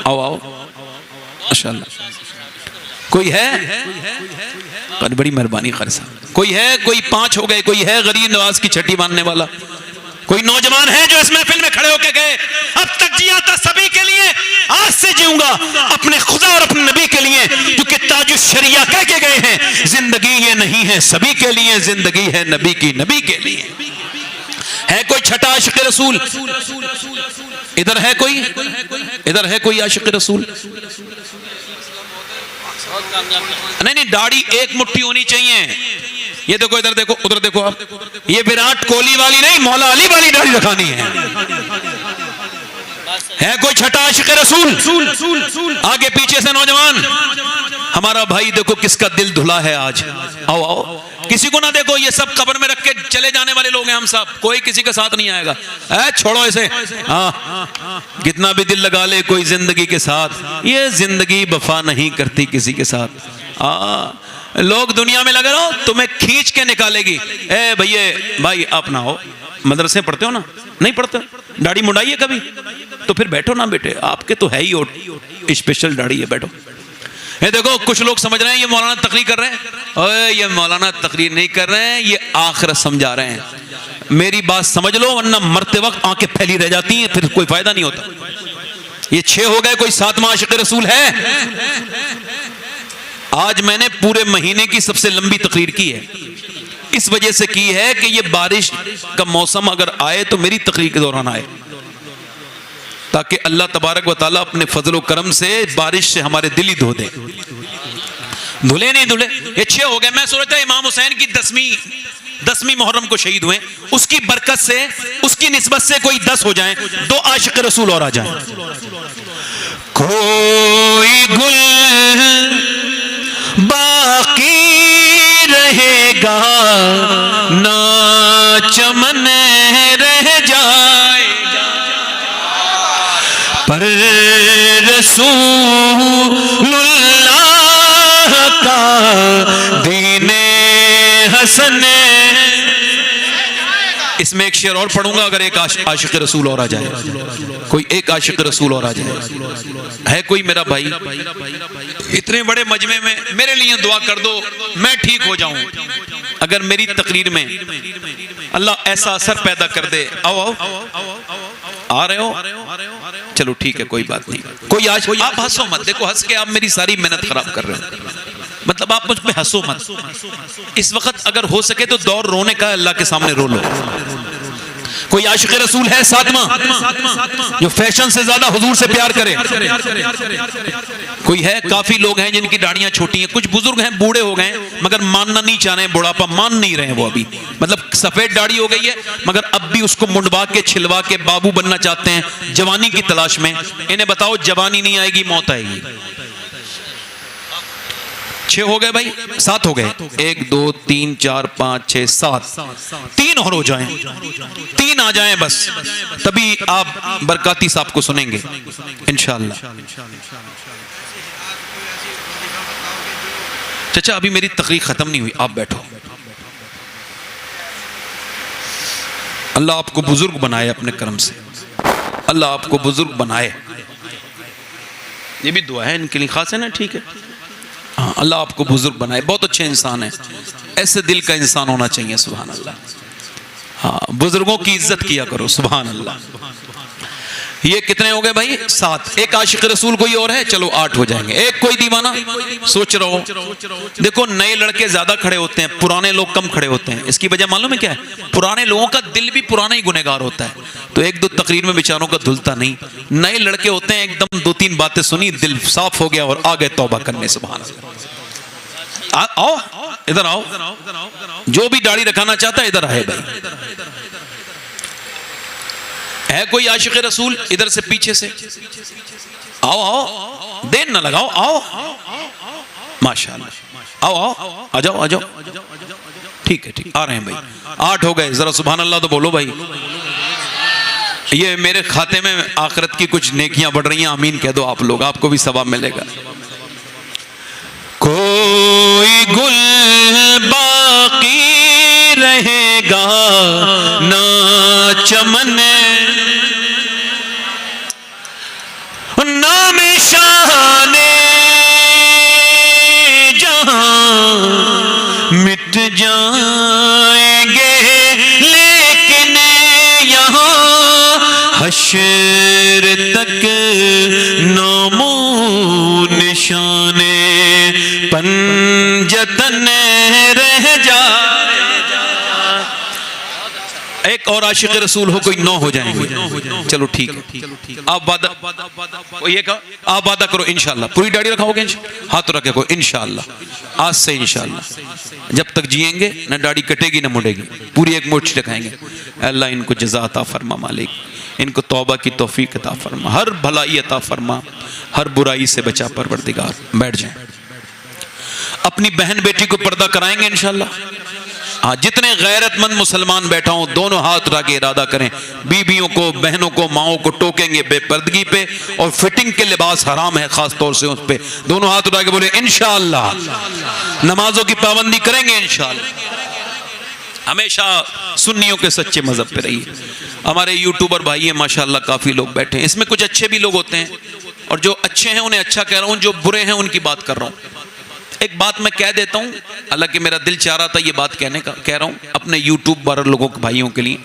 آؤ, ماشاءاللہ. کوئی ہے؟ بڑی مہربانی قاری صاحب. کوئی ہے؟ کوئی 5 ہو گئے. کوئی ہے غریب نواز کی چھٹی باندھنے والا؟ کوئی نوجوان ہے جو اس محفل میں کھڑے ہو کے گئے اب تک جیا تھا سبھی کے لیے, آج سے جیوں گا اپنے خدا اور اپنے نبی کے لیے, کیونکہ تاج الشریعہ کہہ کے گئے ہیں زندگی یہ نہیں ہے سبھی کے لیے, زندگی ہے نبی کی, نبی کے لیے. ہے کوئی چھٹا عاشق رسول؟ ادھر ہے کوئی, ادھر ہے کوئی عاشق رسول؟ نہیں, داڑھی ایک مٹھی ہونی چاہیے. یہ دیکھو, ادھر دیکھو, ادھر دیکھو آپ, یہ وراٹ کوہلی والی نہیں, مولا علی والی داڑھی رکھانی ہے. ہے کوئی چھٹا عاشق رسول؟ آگے پیچھے سے نوجوان. ہمارا بھائی دیکھو کس کا دل دھلا ہے آج. آؤ, کسی کو نہ دیکھو, یہ سب قبر میں رکھ کے چلے جانے والے لوگ ہیں ہم سب, کوئی کسی کے ساتھ نہیں آئے گا. چھوڑو اسے. ہاں, کتنا بھی دل لگا لے کوئی زندگی کے ساتھ, یہ زندگی وفا نہیں کرتی کسی کے ساتھ. لوگ دنیا میں لگے رہو, تمہیں کھینچ کے نکالے گی. اے بھائی آپ نہ ہو, مدرسے پڑھتے ہو نا؟ نہیں پڑھتے. داڑھی منڈائیے کبھی تو پھر بیٹھو نا بیٹے, آپ کے تو ہے ہی اسپیشل داڑھی ہے, بیٹھو. یہ دیکھو کچھ لوگ سمجھ رہے ہیں یہ مولانا تقریر کر رہے ہیں. یہ مولانا تقریر نہیں کر رہے ہیں, یہ آخرت سمجھا رہے ہیں. میری بات سمجھ لو ورنہ مرتے وقت آنکھیں پھیلی رہ جاتی ہیں, پھر کوئی فائدہ نہیں ہوتا. یہ 6 ہو گئے. کوئی 7واں عاشق رسول ہے؟ آج میں نے پورے مہینے کی سب سے لمبی تقریر کی ہے, اس وجہ سے کی ہے کہ یہ بارش کا موسم اگر آئے تو میری تقریر کے دوران آئے. تاکہ اللہ تبارک و تعالیٰ اپنے فضل و کرم سے بارش سے ہمارے دل ہی دھو دے. دھلے نہیں دھلے یہ 6 ہو گئے. میں سوچتا امام حسین کی 10ویں محرم کو شہید ہوئے, اس کی برکت سے, اس کی نسبت سے کوئی 10 ہو جائیں, 2 عاشق رسول اور آ جائیں. کوئی گل باقی رہے گا نہ چمن رہ جائے گا, پر رسول اللہ کا دین حسن. اس میں ایک شعر اور پڑھوں گا, اگر ایک عاشق رسول اور آ جائے, کوئی ایک عاشق رسول اور آ جائے. ہے کوئی میرا بھائی؟ اتنے بڑے مجمع میں میرے لیے دعا کر دو, میں ٹھیک ہو جاؤں. اگر میری تقریر میں اللہ ایسا اثر پیدا کر دے. آؤ آ رہے ہو؟ چلو ٹھیک ہے, کوئی بات نہیں. کوئی آج آپ ہنسو مت, دیکھو ہنس کے آپ میری ساری محنت خراب کر رہے ہو. مطلب آپ مجھ پہ ہنسو مت. اس وقت اگر ہو سکے تو دور رونے کا, اللہ کے سامنے رو لو. کوئی عاشق رسول ہے ساتواں جو فیشن سے زیادہ حضور سے پیار کرے؟ کوئی ہے؟ کافی لوگ ہیں جن کی داڑیاں چھوٹی ہیں, کچھ بزرگ ہیں بوڑھے ہو گئے مگر ماننا نہیں چاہ رہے ہیں, بڑھاپا مان نہیں رہے ہیں وہ ابھی. مطلب سفید داڑھی ہو گئی ہے مگر اب بھی اس کو منڈوا کے چھلوا کے بابو بننا چاہتے ہیں, جوانی کی تلاش میں. انہیں بتاؤ جوانی نہیں آئے گی, موت آئے گی. 6 ہو گئے بھائی, 7 ہو گئے. 1 2 3 4 5 6 7, 3 اور ہو جائیں, 3 آ جائیں بس, تبھی آپ برکاتی صاحب کو سنیں گے انشاءاللہ. چچا ابھی میری تقریر ختم نہیں ہوئی, آپ بیٹھو. اللہ آپ کو بزرگ بنائے اپنے کرم سے, اللہ آپ کو بزرگ بنائے. یہ بھی دعا ہے ان کے لیے خاص ہے نا, ٹھیک ہے. ہاں, اللہ آپ کو بزرگ بنائے. بہت اچھے انسان ہیں, ایسے دل کا انسان ہونا چاہیے. سبحان اللہ. ہاں, بزرگوں کی عزت کیا کرو. سبحان اللہ. یہ کتنے ہو گئے بھائی؟ 7. ایک عاشق رسول کوئی اور ہے؟ چلو 8 ہو جائیں گے. ایک کوئی دیوانہ سوچ رہا ہو. دیکھو نئے لڑکے زیادہ کھڑے ہوتے ہیں, پرانے لوگ کم کھڑے ہوتے ہیں. اس کی وجہ معلوم ہے کیا ہے؟ پرانے لوگوں کا دل بھی پرانا ہی گنہگار ہوتا ہے, تو 1 2 تقریر میں بیچاروں کا دھلتا نہیں. نئے لڑکے ہوتے ہیں ایک دم 2 3 باتیں سنی, دل صاف ہو گیا اور آ گئے توبہ کرنے. سبحان اللہ. آؤ ادھر آؤ, جو بھی داڑھی رکھانا چاہتا ہے ادھر آئے بھائی. ہے کوئی عاشق رسول؟ ادھر سے پیچھے سے آؤ. آؤ, دیر نہ لگاؤ, آؤ. ماشاءاللہ. آؤ آؤ, آ جاؤ آ جاؤ. ٹھیک ہے ٹھیک, آ رہے ہیں بھائی. 8 ہو گئے. ذرا سبحان اللہ تو بولو بھائی. یہ میرے کھاتے میں آخرت کی کچھ نیکیاں بڑھ رہی ہیں, آمین کہہ دو آپ لوگ, آپ کو بھی ثواب ملے گا. کوئی گل باقی رہے گا نہ چمن, نام شان جہاں مٹ جائیں گے, لیکن یہاں حشر تک نام و نشان پنجتن رہ جائے. ایک اور عاشق رسول ہو کوئی 9 ہو جائیں گے. چلو ٹھیک ہے, آپ وعدہ کرو انشاءاللہ. پوری داڑھی رکھاؤ گے؟ ہاتھ رکھے کو انشاءاللہ, آج سے انشاءاللہ. جب تک جئیں گے نہ داڑھی کٹے گی نہ مڑے گی, پوری ایک مٹھ رکھائیں گے. اللہ ان کو جزا عطا فرما مالک, ان کو توبہ کی توفیق عطا فرما, ہر بھلائی عطا فرما, ہر برائی سے بچا پروردگار. بیٹھ جائیں. اپنی بہن بیٹی کو پردہ کرائیں گے انشاءاللہ. ہاں, جتنے غیرت مند مسلمان بیٹھا ہوں دونوں ہاتھ اٹھا کے ارادہ کریں. بیویوں کو, بہنوں کو, ماؤں کو ٹوکیں گے بے پردگی پہ, اور فٹنگ کے لباس حرام ہے خاص طور سے اس پہ. دونوں ہاتھ اٹھا کے بولے انشاءاللہ. نمازوں کی پابندی کریں گے انشاءاللہ. ہمیشہ سنیوں کے سچے مذہب پہ رہیے. ہمارے یوٹیوبر بھائی ہیں ماشاءاللہ, کافی لوگ بیٹھے ہیں. اس میں کچھ اچھے بھی لوگ ہوتے ہیں, اور جو اچھے ہیں انہیں اچھا کہہ رہا ہوں, جو برے ہیں ان کی بات کر رہا ہوں. ایک بات میں کہہ دیتا ہوں, حالانکہ میرا دل چاہ رہا تھا یہ بات کہنے کا, کہہ رہا ہوں اپنے یوٹیوب پر لوگوں کے بھائیوں کے لیے.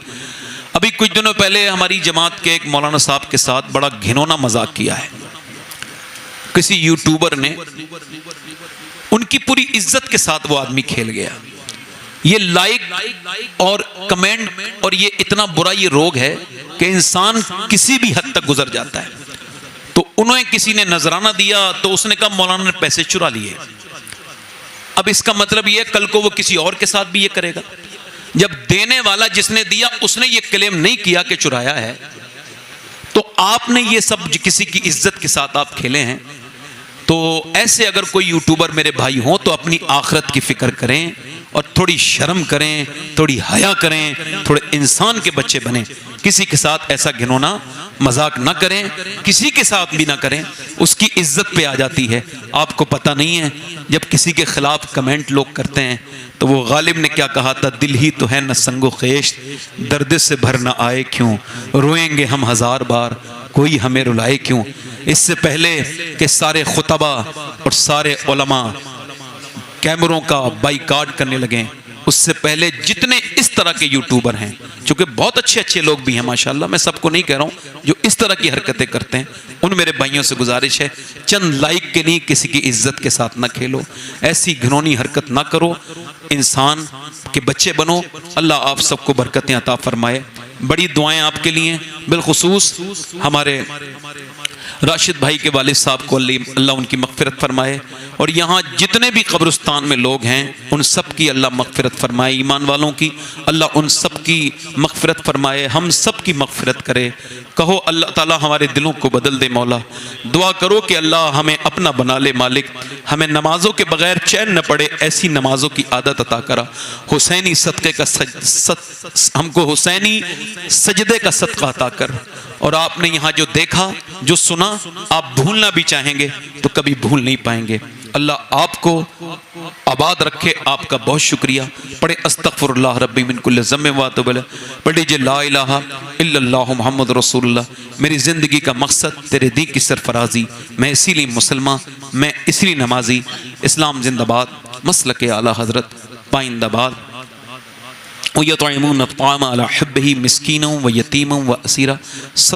ابھی کچھ دنوں پہلے ہماری جماعت کے ایک مولانا صاحب کے ساتھ بڑا گھنونا مذاق کیا ہے کسی یوٹیوبر نے. ان کی پوری عزت کے ساتھ وہ آدمی کھیل گیا. یہ لائک اور کمنٹ اور یہ اتنا برا یہ روگ ہے کہ انسان کسی بھی حد تک گزر جاتا ہے. تو انہیں کسی نے نذرانہ دیا تو اس نے کہا مولانا نے پیسے چرا لیے. اب اس کا مطلب یہ کل کو وہ کسی اور کے ساتھ بھی یہ کرے گا. جب دینے والا جس نے دیا اس نے یہ کلیم نہیں کیا کہ چرایا ہے، تو آپ نے یہ سب کسی کی عزت کے ساتھ آپ کھیلے ہیں. تو ایسے اگر کوئی یوٹیوبر میرے بھائی ہوں تو اپنی آخرت کی فکر کریں اور تھوڑی شرم کریں، تھوڑی حیا کریں، تھوڑے انسان کے بچے بنیں. کسی کے ساتھ ایسا گھنونا مذاق نہ کریں، کسی کے ساتھ بھی نہ کریں، اس کی عزت پہ آ جاتی ہے. آپ کو پتہ نہیں ہے جب کسی کے خلاف کمنٹ لوگ کرتے ہیں تو وہ غالب نے کیا کہا تھا، دل ہی تو ہے نہ سنگ و خیش، درد سے بھر نہ آئے کیوں، روئیں گے ہم ہزار بار، کوئی ہمیں رلائے کیوں. اس سے پہلے کہ سارے خطبہ اور سارے علماء کیمروں کا بائیکاٹ کرنے لگیں، اس سے پہلے جتنے اس طرح کے یوٹیوبر ہیں، چونکہ بہت اچھے اچھے لوگ بھی ہیں ماشاءاللہ، میں سب کو نہیں کہہ رہا ہوں، جو اس طرح کی حرکتیں کرتے ہیں ان میرے بھائیوں سے گزارش ہے چند لائک کے لیے کسی کی عزت کے ساتھ نہ کھیلو، ایسی گھنونی حرکت نہ کرو، انسان کے بچے بنو. اللہ آپ سب کو برکتیں عطا فرمائے. بڑی دعائیں آپ کے لیے، بالخصوص ہمارے راشد بھائی کے والد صاحب کو اللہ ان کی مغفرت فرمائے، اور یہاں جتنے بھی قبرستان میں لوگ ہیں ان سب کی اللہ مغفرت فرمائے. ایمان والوں کی اللہ ان سب کی مغفرت فرمائے، ہم سب کی مغفرت کرے. کہو اللہ تعالیٰ ہمارے دلوں کو بدل دے. مولا دعا کرو کہ اللہ ہمیں اپنا بنا لے. مالک ہمیں نمازوں کے بغیر چین نہ پڑے، ایسی نمازوں کی عادت عطا کرا. حسینی صدقے کا ہم کو حسینی سجدے کا صدقہ عطا کر. اور آپ نے یہاں جو دیکھا جو سنا آپ بھولنا بھی چاہیں گے تو کبھی بھول نہیں پائیں گے. اللہ آپ کو آباد رکھے. آپ کا بہت شکریہ. پڑھے استغفر اللہ ربی من کل ذنب واتوب الیہ. پڑھے جے لا الہ الا اللہ محمد رسول اللہ. میری زندگی کا مقصد تیرے دین کی سرفرازی. میں اسی لیے مسلمان، میں اسی لیے نمازی. اسلام زندہ باد. مسلک اعلیٰ حضرت پائندہ باد. وَيَطْعِمُونَ الطَّعَامَ عَلَى حُبِّهِ مِسْكِينًا وَيَتِيمًا وَأَسِيرًا.